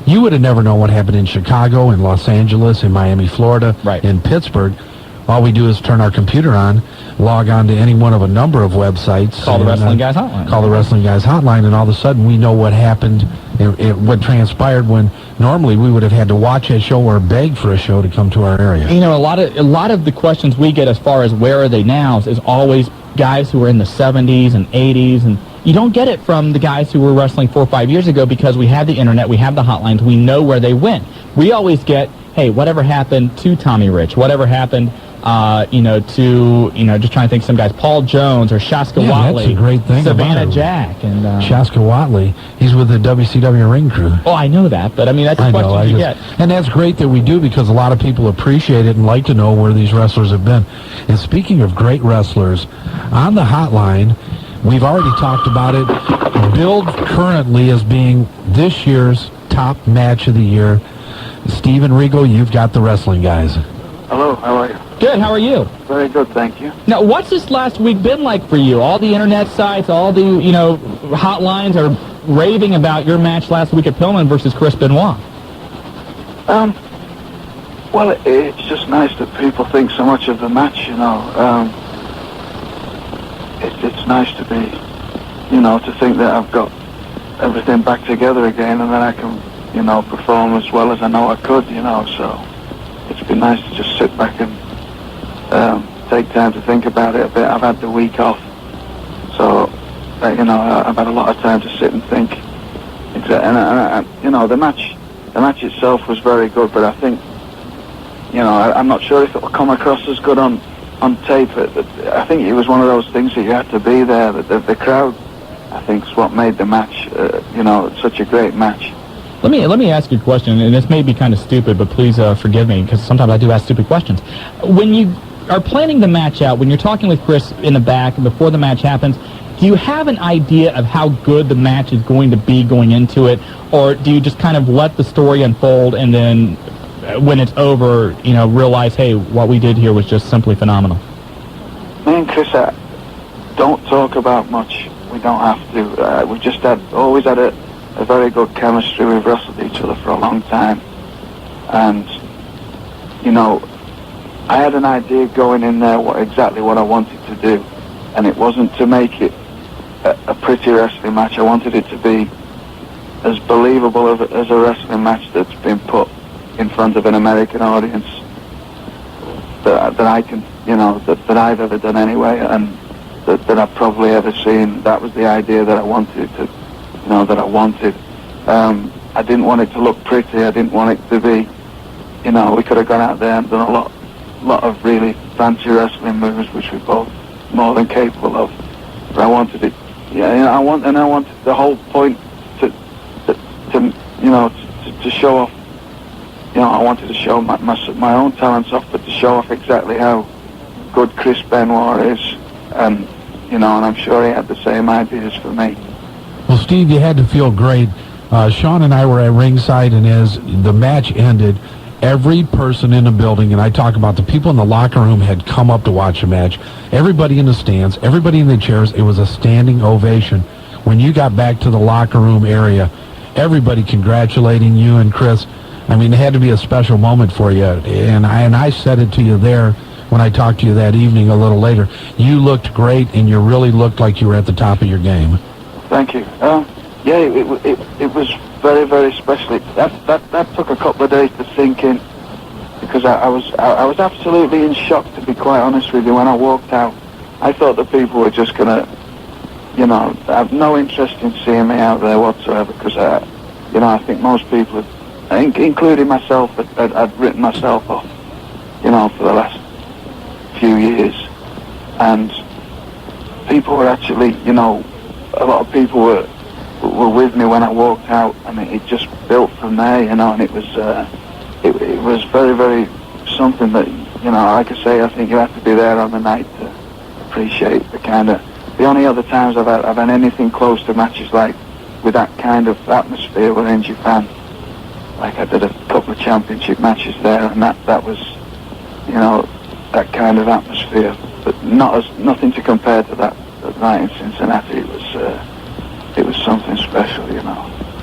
You would have never known what happened in Chicago, in Los Angeles, in Miami, Florida, in Pittsburgh. All we do is turn our computer on, log on to any one of a number of websites. Call the Wrestling Guys Hotline. Call the Wrestling Guys Hotline, and all of a sudden we know what happened, what transpired when normally we would have had to watch a show or beg for a show to come to our area. A lot of the questions we get as far as where are they now is always guys who were in the 70s and 80s, and you don't get it from the guys who were wrestling 4 or 5 years ago because we have the internet, we have the hotlines, we know where they went. We always get, hey, whatever happened to Tommy Rich, whatever happened just trying to think of some guys, Paul Jones or Shaska Watley. That's a great thing. Savannah Jack. And Shaska Watley, he's with the WCW ring crew. Oh, I know that, but I mean, that's the question you get. And that's great that we do, because a lot of people appreciate it and like to know where these wrestlers have been. And speaking of great wrestlers, on the hotline, we've already talked about it, billed currently as being this year's top match of the year. Steve and Regal, you've got the wrestling guys. Hello, how are you? Good, how are you? Very good, thank you. Now, what's this last week been like for you? All the internet sites, all the, hotlines are raving about your match last week at Pillman versus Chris Benoit. Well, it's just nice that people think so much of the match, It's nice to be, to think that I've got everything back together again and that I can, perform as well as I know I could, so it's been nice to just sit back and take time to think about it a bit. I've had the week off, so, I've had a lot of time to sit and think. And the match itself was very good, but I think, I'm not sure if it will come across as good on tape. I think it was one of those things that you had to be there. The crowd, I think, is what made the match, such a great match. Let me ask you a question, and this may be kind of stupid, but please forgive me, because sometimes I do ask stupid questions. When you are planning the match out, when you're talking with Chris in the back before the match happens, do you have an idea of how good the match is going to be going into it, or do you just kind of let the story unfold and then when it's over, realize, hey, what we did here was just simply phenomenal? Me and Chris don't talk about much. We don't have to. We've just always had a very good chemistry. We've wrestled each other for a long time. And, I had an idea going in there exactly what I wanted to do. And it wasn't to make it a pretty wrestling match. I wanted it to be as believable as a wrestling match that's been put in front of an American audience that I can, that I've ever done anyway, and that I've probably ever seen. That was the idea that I wanted I didn't want it to look pretty. I didn't want it to be, we could have gone out there and done a lot of really fancy wrestling moves, which we're both more than capable of. But I wanted it, I wanted the whole point to show off. I wanted to show my own talents off, but to show off exactly how good Chris Benoit is, and and I'm sure he had the same ideas for me. Well, Steve, you had to feel great. Shawn and I were at ringside, and as the match ended, every person in the building, and I talk about the people in the locker room, had come up to watch the match. Everybody in the stands, everybody in the chairs, it was a standing ovation. When you got back to the locker room area, everybody congratulating you and Chris. I mean, it had to be a special moment for you, and I said it to you there when I talked to you that evening a little later. You looked great, and you really looked like you were at the top of your game. Thank you. It was very, very special. That took a couple of days to sink in, because I was absolutely in shock, to be quite honest with you. When I walked out, I thought the people were just gonna, have no interest in seeing me out there whatsoever, because I think most people, including myself, had written myself off, for the last few years, and people were actually, a lot of people were with me when I walked out, and it just built from there, and it was very, very something that, like I say, I think you have to be there on the night to appreciate the only other times I've had anything close to matches like with that kind of atmosphere were in Japan. Like I did a couple of championship matches there, and that was, that kind of atmosphere, but nothing to compare to that night in Cincinnati. It was something special,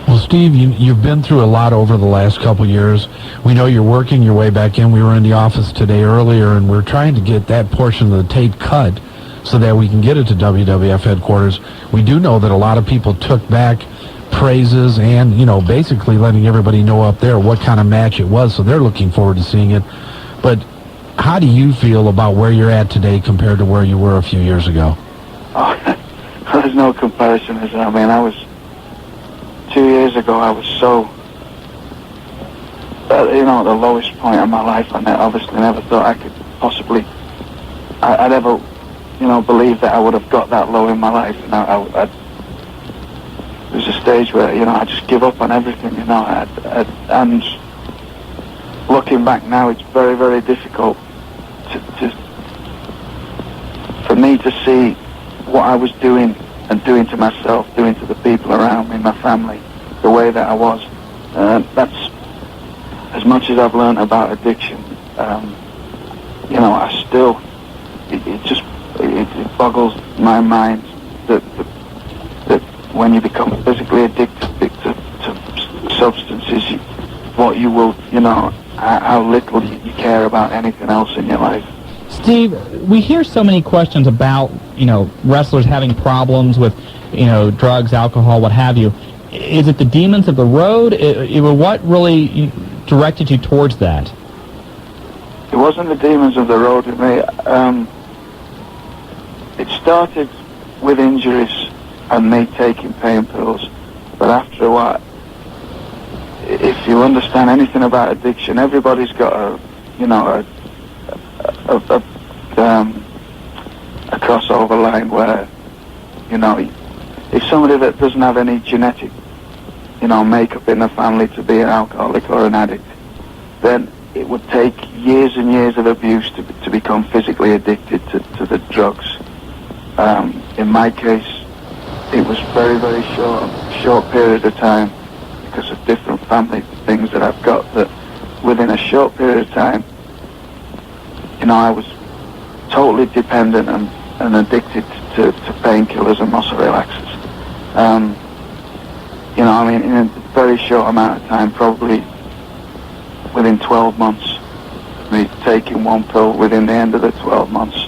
Well, Steve, you've been through a lot over the last couple years. We know you're working your way back in. We were in the office today earlier, and we're trying to get that portion of the tape cut so that we can get it to WWF headquarters. We do know that a lot of people took back praises and, basically letting everybody know up there what kind of match it was, so they're looking forward to seeing it. But how do you feel about where you're at today compared to where you were a few years ago? There's no comparison, is there? I mean, 2 years ago, I was so, at the lowest point of my life. I obviously never thought I could possibly I'd ever, believe that I would have got that low in my life. And there was a stage where, I just give up on everything, and looking back now, it's very, very difficult for me to see what I was doing and doing to myself, doing to the people around me, my family, the way that I was. That's as much as I've learned about addiction. I still, it boggles my mind that when you become physically addicted to substances, what you will, how little you care about anything else in your life. Steve, we hear so many questions about, wrestlers having problems with, drugs, alcohol, what have you. Is it the demons of the road? What really directed you towards that? It wasn't the demons of the road with me. It started with injuries and me taking pain pills. But after a while, if you understand anything about addiction, everybody's got a crossover line where, if somebody that doesn't have any genetic, makeup in the family to be an alcoholic or an addict, then it would take years and years of abuse to become physically addicted to the drugs. In my case, it was very, very short period of time because of different family things that I've got, that within a short period of time, I was totally dependent and addicted to painkillers and muscle relaxers. In a very short amount of time, probably within 12 months, me taking one pill, within the end of the 12 months,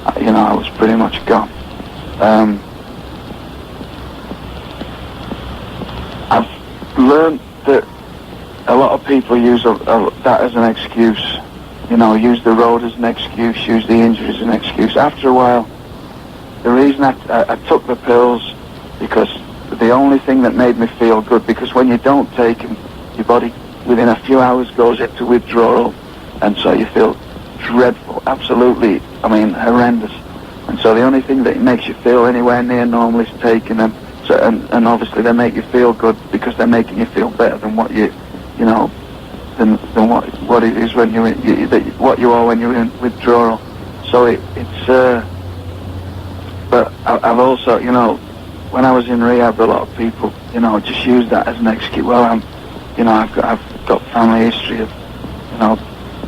I was pretty much gone. I've learned that a lot of people use that as an excuse. Use the road as an excuse, use the injuries as an excuse. After a while, the reason I took the pills, because the only thing that made me feel good, because when you don't take them, your body within a few hours goes into withdrawal, and so you feel dreadful, absolutely, horrendous. And so the only thing that makes you feel anywhere near normal is taking them. So, and obviously they make you feel good because they're making you feel better than what than what it is when what you are when you're in withdrawal. So it's but I've also, when I was in rehab, a lot of people, just use that as an excuse. Well, I've got family history of,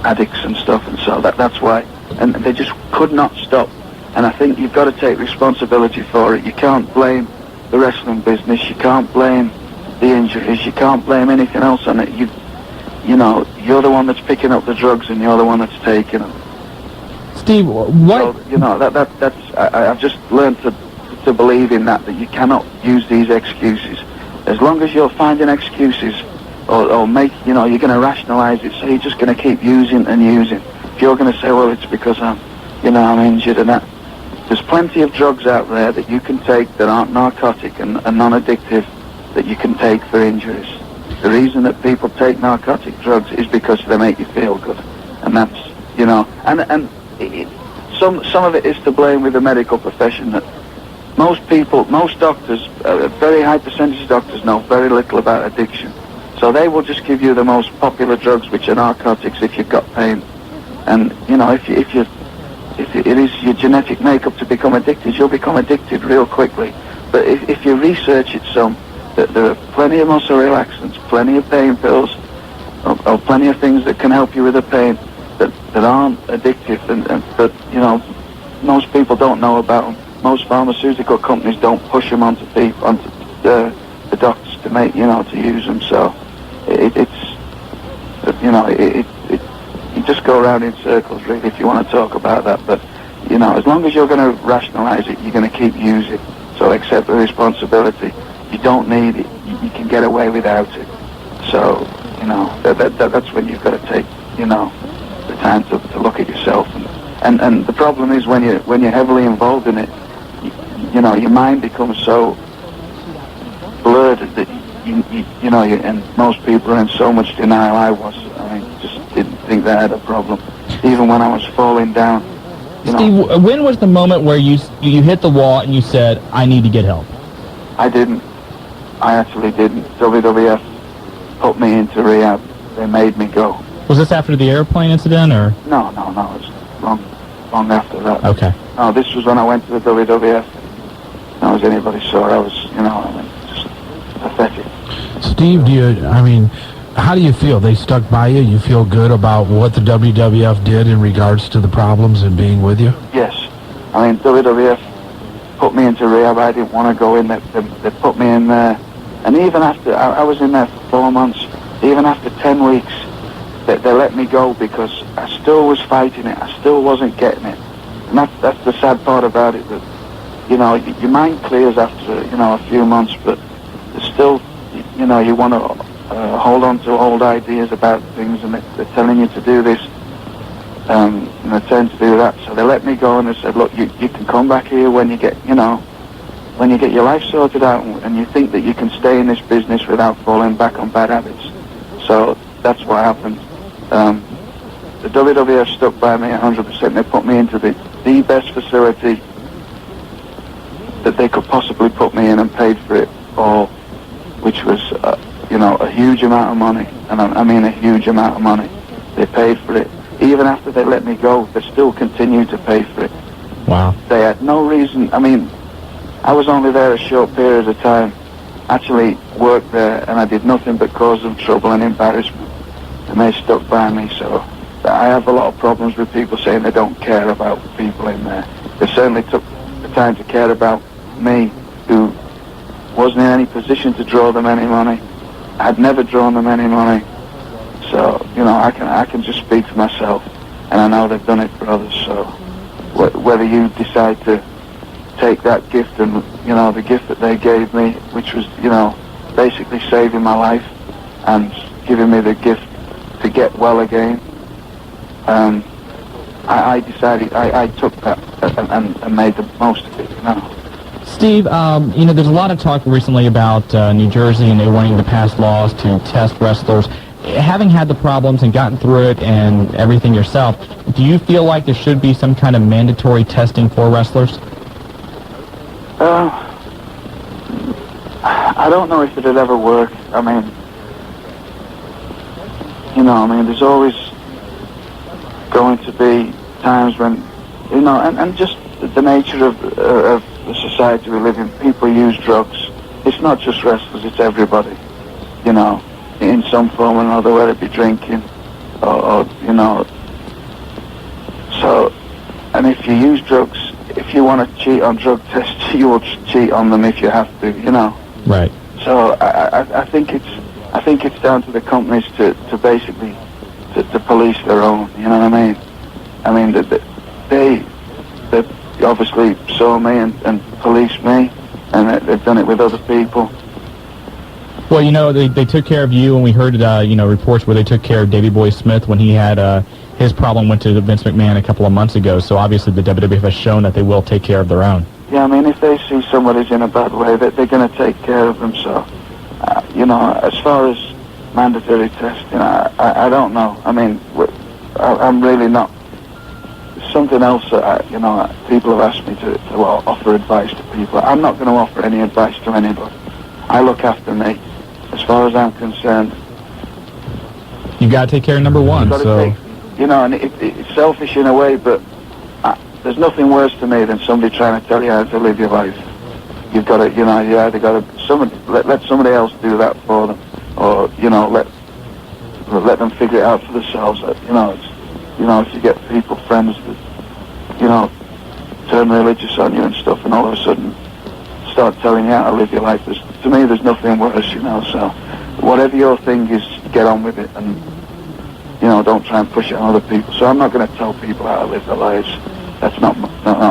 addicts and stuff, and so that's why. And they just could not stop. And I think you've got to take responsibility for it. You can't blame the wrestling business. You can't blame the injuries. You can't blame anything else on it. You're the one that's picking up the drugs, and you're the one that's taking them. Steve, what? So, I've just learned to believe in that you cannot use these excuses. As long as you're finding excuses, or make, you're going to rationalize it, so you're just going to keep using and using. If you're going to say, well, it's because I'm injured and that. There's plenty of drugs out there that you can take that aren't narcotic and non-addictive that you can take for injuries. The reason that people take narcotic drugs is because they make you feel good, and that's, some of it is to blame with the medical profession. That most doctors, a very high percentage of doctors know very little about addiction, so they will just give you the most popular drugs, which are narcotics, if you've got pain. And if it is your genetic makeup to become addicted, you'll become addicted real quickly. But if you research it some, that there are plenty of muscle relaxants, plenty of pain pills, or plenty of things that can help you with the pain that aren't addictive, but most people don't know about them. Most pharmaceutical companies don't push them onto the doctors to make, to use them. So you just go around in circles, really, if you want to talk about that. But, as long as you're going to rationalize it, you're going to keep using it. So accept the responsibility. You don't need it. You can get away without it. So, that's when you've got to take, the time to look at yourself. And the problem is when you're heavily involved in it, your mind becomes so blurred that and most people are in so much denial. I was. Just didn't think that I had a problem. Even when I was falling down, Steve, when was the moment where you hit the wall and you said, I need to get help? I didn't. I actually didn't. WWF put me into rehab. They made me go. Was this after the airplane incident, or? No. It was long after that. Okay. No, this was when I went to the WWF. No, as anybody saw, I was, just pathetic. Steve, how do you feel? They stuck by you? You feel good about what the WWF did in regards to the problems and being with you? Yes. WWF put me into rehab. I didn't want to go in. They put me in there. And even after, I was in there for 4 months, even after 10 weeks, they let me go because I still was fighting it. I still wasn't getting it. And that's the sad part about it, that, your mind clears after, a few months, but there's still, you want to hold on to old ideas about things, and they're telling you to do this, and they're telling you to do that. So they let me go, and they said, look, you can come back here when you get, when you get your life sorted out, and you think that you can stay in this business without falling back on bad habits. So that's what happened. The WWF stuck by me 100%. They put me into the best facility that they could possibly put me in, and paid for it all, which was, a huge amount of money. And I mean a huge amount of money. They paid for it. Even after they let me go, they still continued to pay for it. Wow. They had no reason. I was only there a short period of time. Actually worked there, and I did nothing but cause them trouble and embarrassment. And they stuck by me, so I have a lot of problems with people saying they don't care about people in there. They certainly took the time to care about me, who wasn't in any position to draw them any money. I had never drawn them any money. So, I can just speak for myself, and I know they've done it for others. So whether you decide to take that gift and, the gift that they gave me, which was, basically saving my life and giving me the gift to get well again, I decided, I took that and made the most of it, Steve, there's a lot of talk recently about New Jersey and they wanting to pass laws to test wrestlers. Having had the problems and gotten through it and everything yourself, do you feel like there should be some kind of mandatory testing for wrestlers? I don't know if it'd ever work. There's always going to be times when, and just the nature of the society we live in, people use drugs. It's not just wrestlers, it's everybody, in some form or another, whether it be drinking or so, and if you use drugs, if you want to cheat on drug tests, you will cheat on them if you have to, Right. So I think it's down to the companies to basically to police their own. You know what I mean? They obviously saw me and policed me, and they've done it with other people. Well, they took care of you, and we heard reports where they took care of Davey Boy Smith when he had his problem went to Vince McMahon a couple of months ago. So obviously the WWF has shown that they will take care of their own. Yeah, if they see somebody's in a bad way, they're going to take care of them. So, as far as mandatory testing, I don't know. I'm really not. Something else that, people have asked me to offer advice to people. I'm not going to offer any advice to anybody. I look after me. As far as I'm concerned, you got to take care of number one. So, and it's selfish in a way, but there's nothing worse to me than somebody trying to tell you how to live your life. You've got to, you either got to let somebody else do that for them, or let them figure it out for themselves. If you get people, friends that turn religious on you and stuff, and all of a sudden start telling you how to live your life, to me there's nothing worse. So whatever your thing is, get on with it, and don't try and push it on other people. So I'm not going to tell people how to live their lives. That's not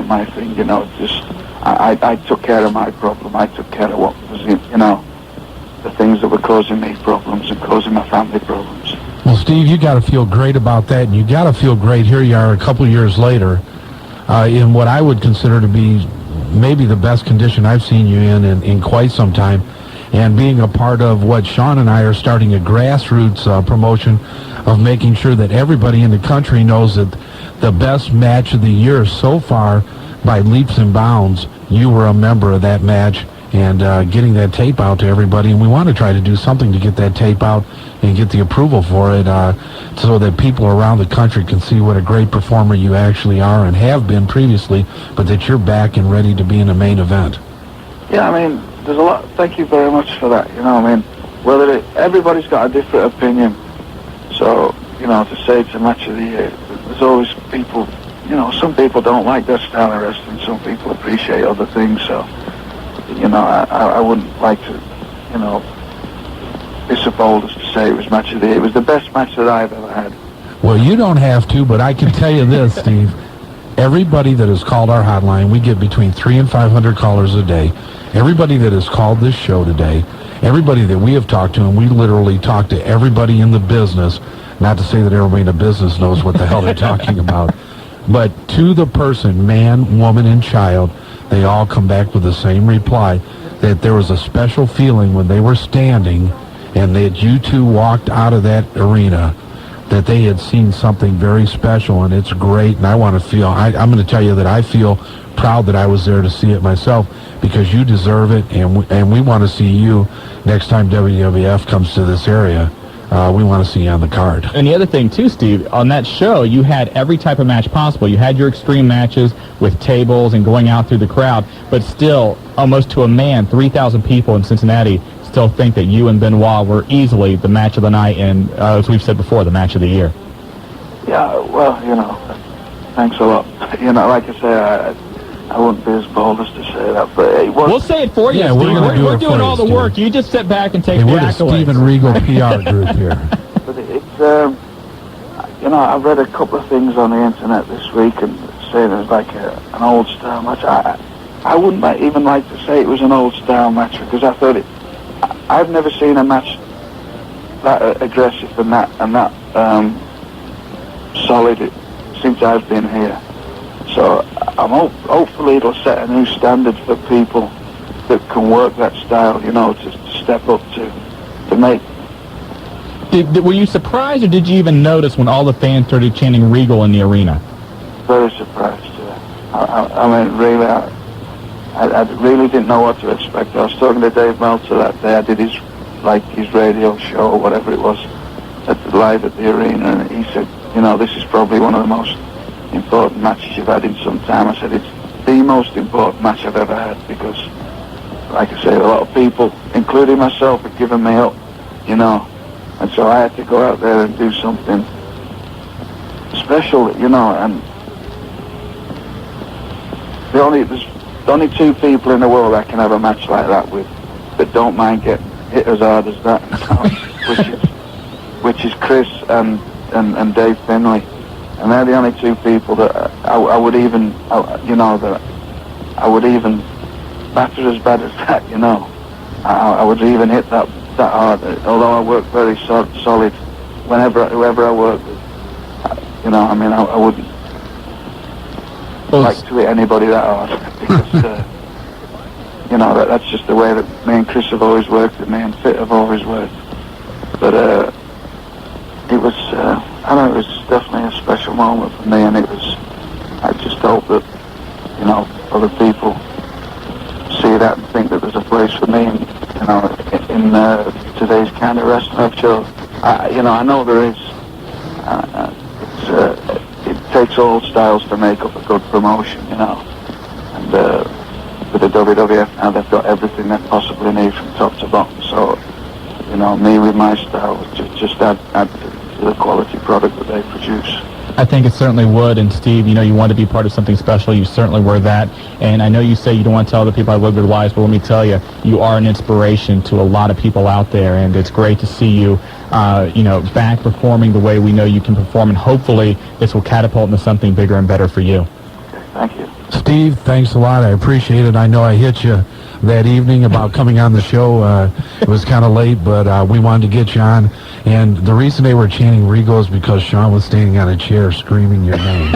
my thing, It's just I took care of my problem. I took care of what was, the things that were causing me problems and causing my family problems. Well, Steve, you got to feel great about that, and you got to feel great. Here you are, a couple years later, in what I would consider to be maybe the best condition I've seen you in quite some time, and being a part of what Shawn and I are starting a grassroots promotion of making sure that everybody in the country knows that the best match of the year so far by leaps and bounds. You were a member of that match, and getting that tape out to everybody, and we want to try to do something to get that tape out and get the approval for it so that people around the country can see what a great performer you actually are and have been previously, but that you're back and ready to be in a main event. Yeah, I mean, there's a lot. Thank you very much for that. You know, I mean, everybody's got a different opinion. So, you know, to say it's a match of the year, there's always people, you know, some people don't like that style of wrestling, some people appreciate other things, so, you know, I wouldn't like to, you know, be so bold as to say it was match of the year. It was the best match that I've ever had. Well, you don't have to, but I can tell you this, Steve. Everybody that has called our hotline, we get between 300 and 500 callers a day. Everybody that has called this show today, everybody that we have talked to, and we literally talk to everybody in the business, not to say that everybody in the business knows what the hell they're talking about, but to the person, man, woman, and child, they all come back with the same reply, that there was a special feeling when they were standing and that you two walked out of that arena, that they had seen something very special, and it's great, and I want to feel, I'm going to tell you that I feel proud that I was there to see it myself, because you deserve it, and we want to see you next time WWF comes to this area. We want to see you on the card. And the other thing, too, Steve, on that show, you had every type of match possible. You had your extreme matches with tables and going out through the crowd, but still, almost to a man, 3,000 people in Cincinnati still think that you and Benoit were easily the match of the night and, as we've said before, the match of the year. Yeah, well, you know, thanks a lot. You know, like I say, I wouldn't be as bold as to say that, but it was... We'll say it for you, Steve. We're doing all the work. You just sit back and take the accolades. We're the Steve and Regal PR group here. But it's, you know, I've read a couple of things on the internet this week and saying it was like an old-style match. I wouldn't even like to say it was an old-style match, because I thought I've never seen a match that aggressive and that solid since I've been here. So hopefully it'll set a new standard for people that can work that style, you know, to step up to make. Were you surprised, or did you even notice when all the fans started chanting Regal in the arena? Very surprised. I mean, really, I really didn't know what to expect. I was talking to Dave Meltzer that day. I did his radio show or whatever it was live at the arena, and he said, you know, this is probably one of the most important matches you've had in some time. I said, it's the most important match I've ever had, because, like I say, a lot of people, including myself, have given me up, you know, and so I had to go out there and do something special, you know, and there's only two people in the world I can have a match like that with that don't mind getting hit as hard as that, which is Chris and Dave Finlay. And they're the only two people that I would even, you know, that I would even batter as bad as that, you know. I would even hit that hard, although I work very solid whoever I work with. You know, I mean, I wouldn't like to hit anybody that hard, because, you know, that's just the way that me and Chris have always worked, and me and Fit have always worked. But it was, I know it was definitely a special moment for me, and I just hope that, you know, other people see that and think that there's a place for me, you know, in today's kind of wrestling. I'm sure, you know, I know there is. It takes all styles to make up a good promotion, you know, and with the WWF now, they've got everything they possibly need from top to bottom, so, you know, me with my style just add to the quality product that they produce. I think it certainly would, and Steve, you know, you want to be part of something special. You certainly were that, and I know you say you don't want to tell other people I live with wives, but let me tell you, you are an inspiration to a lot of people out there, and it's great to see you, you know, back performing the way we know you can perform, and hopefully this will catapult into something bigger and better for you. Okay, thank you. Steve, thanks a lot. I appreciate it. I know I hit you that evening about coming on the show. It was kind of late, but we wanted to get you on. And the reason they were chanting Regal is because Shawn was standing on a chair screaming your name.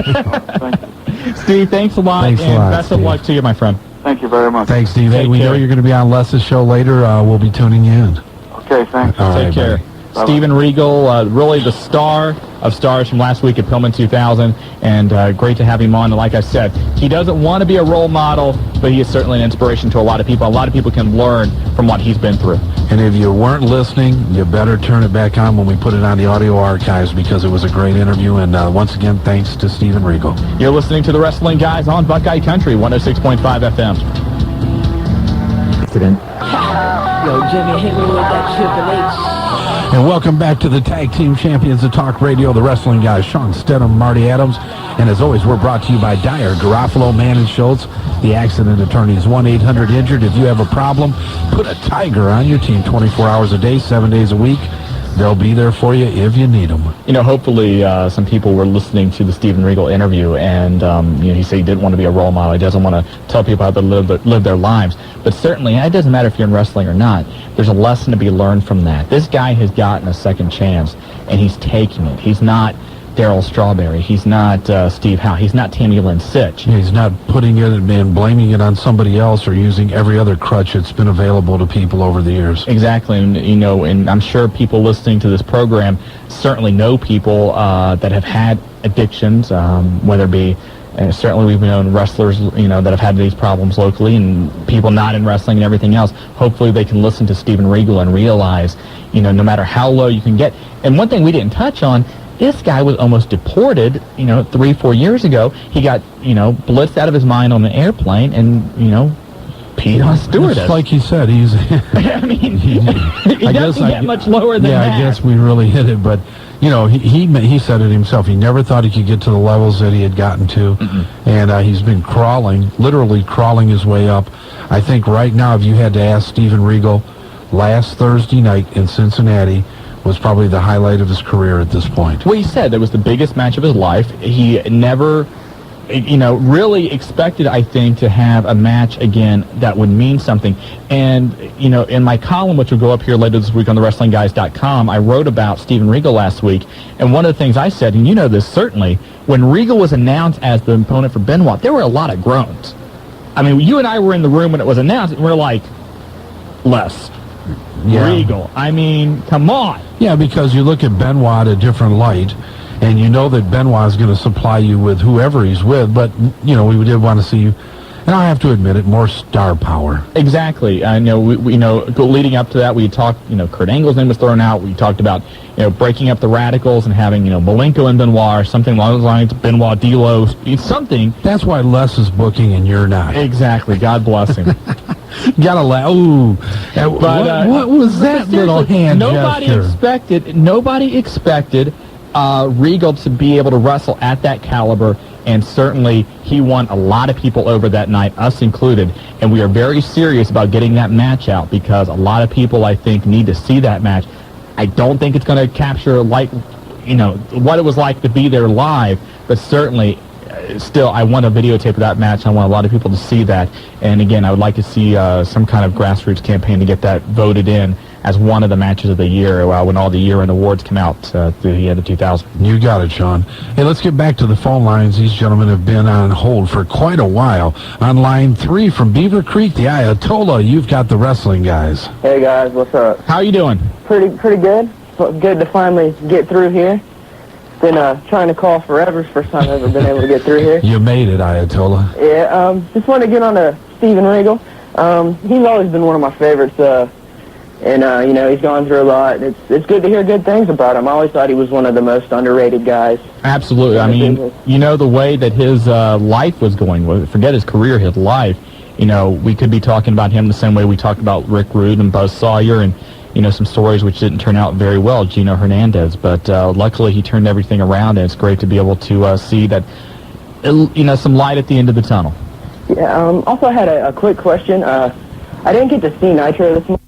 Steve, thanks a lot, and best of luck to you, my friend. Thank you very much. Thanks, Steve. Hey, we know you're going to be on Les's show later. We'll be tuning you in. Okay, thanks. All right, Take care. buddy. Steven Regal, really the star of stars from last week at Pillman 2000, and great to have him on. And like I said, he doesn't want to be a role model, but he is certainly an inspiration to a lot of people. A lot of people can learn from what he's been through. And if you weren't listening, you better turn it back on when we put it on the audio archives, because it was a great interview. And once again, thanks to Steven Regal. You're listening to the Wrestling Guys on Buckeye Country 106.5 FM. Yo, Jimmy, hit me with that Triple H. And welcome back to the Tag Team Champions of Talk Radio, the Wrestling Guys, Shawn Stedham, Marty Adams. And as always, we're brought to you by Dyer, Garofalo, Mann & Schultz, the accident attorneys, 1-800-INJURED. If you have a problem, put a Tiger on your team 24 hours a day, 7 days a week. They'll be there for you if you need them. You know, hopefully some people were listening to the Steven Regal interview, and he said he didn't want to be a role model. He doesn't want to tell people how to live their lives. But certainly, it doesn't matter if you're in wrestling or not. There's a lesson to be learned from that. This guy has gotten a second chance, and he's taking it. He's not Darryl Strawberry. He's not Steve Howe. He's not Tammy Lynn Sitch. He's not putting it and blaming it on somebody else or using every other crutch that's been available to people over the years. Exactly, and I'm sure people listening to this program certainly know people that have had addictions, whether it be, certainly we've known wrestlers, that have had these problems locally, and people not in wrestling and everything else. Hopefully they can listen to Steven Regal and realize, no matter how low you can get. And one thing we didn't touch on, this guy was almost deported, 3-4 years ago. He got, blitzed out of his mind on the airplane and, peed on a stewardess. It's like he said, he's... I mean, he doesn't get much lower than that. Yeah, I guess we really hit it, but, he said it himself. He never thought he could get to the levels that he had gotten to, and he's been literally crawling his way up. I think right now, if you had to ask Steven Regal, last Thursday night in Cincinnati was probably the highlight of his career at this point. Well, he said it was the biggest match of his life. He never, really expected, I think, to have a match again that would mean something. And, in my column, which will go up here later this week on thewrestlingguys.com, I wrote about Steven Regal last week. And one of the things I said, and you know this certainly, when Regal was announced as the opponent for Benoit, there were a lot of groans. I mean, you and I were in the room when it was announced, and we're like, Regal. I mean, come on. Yeah, because you look at Benoit a different light, and you know that Benoit is going to supply you with whoever he's with, but, we did want to see you, and I have to admit it, more star power. Exactly. I know, leading up to that, we talked, Kurt Angle's name was thrown out. We talked about, breaking up the Radicals and having, Malenko and Benoit or something along those lines, Benoit, D'Lo, something. That's why Les is booking and you're not. Exactly. God bless him. Gotta laugh. Ooh. But, what was that little hand gesture? Nobody expected Regal to be able to wrestle at that caliber, and certainly he won a lot of people over that night, us included, and we are very serious about getting that match out because a lot of people, I think, need to see that match. I don't think it's going to capture what it was like to be there live, but certainly still, I want a videotape of that match. I want a lot of people to see that. And again, I would like to see some kind of grassroots campaign to get that voted in as one of the matches of the year when all the year-end awards come out through the end of 2000. You got it, Shawn. Hey, let's get back to the phone lines. These gentlemen have been on hold for quite a while. On line 3 from Beaver Creek, the Ayatollah, you've got the Wrestling Guys. Hey, guys, what's up? How you doing? Pretty good. Good to finally get through here. Been trying to call forever. First time I've ever been able to get through here. You made it, Ayatollah. Yeah, just want to get on to Steven Regal. He's always been one of my favorites, and he's gone through a lot. It's good to hear good things about him. I always thought he was one of the most underrated guys. Absolutely. I mean, the way that his life was going, forget his career, his life, we could be talking about him the same way we talked about Rick Rude and Buzz Sawyer and some stories which didn't turn out very well, Gino Hernandez, but luckily he turned everything around, and it's great to be able to see that, some light at the end of the tunnel. Yeah, also I had a quick question. I didn't get to see Nitro this morning.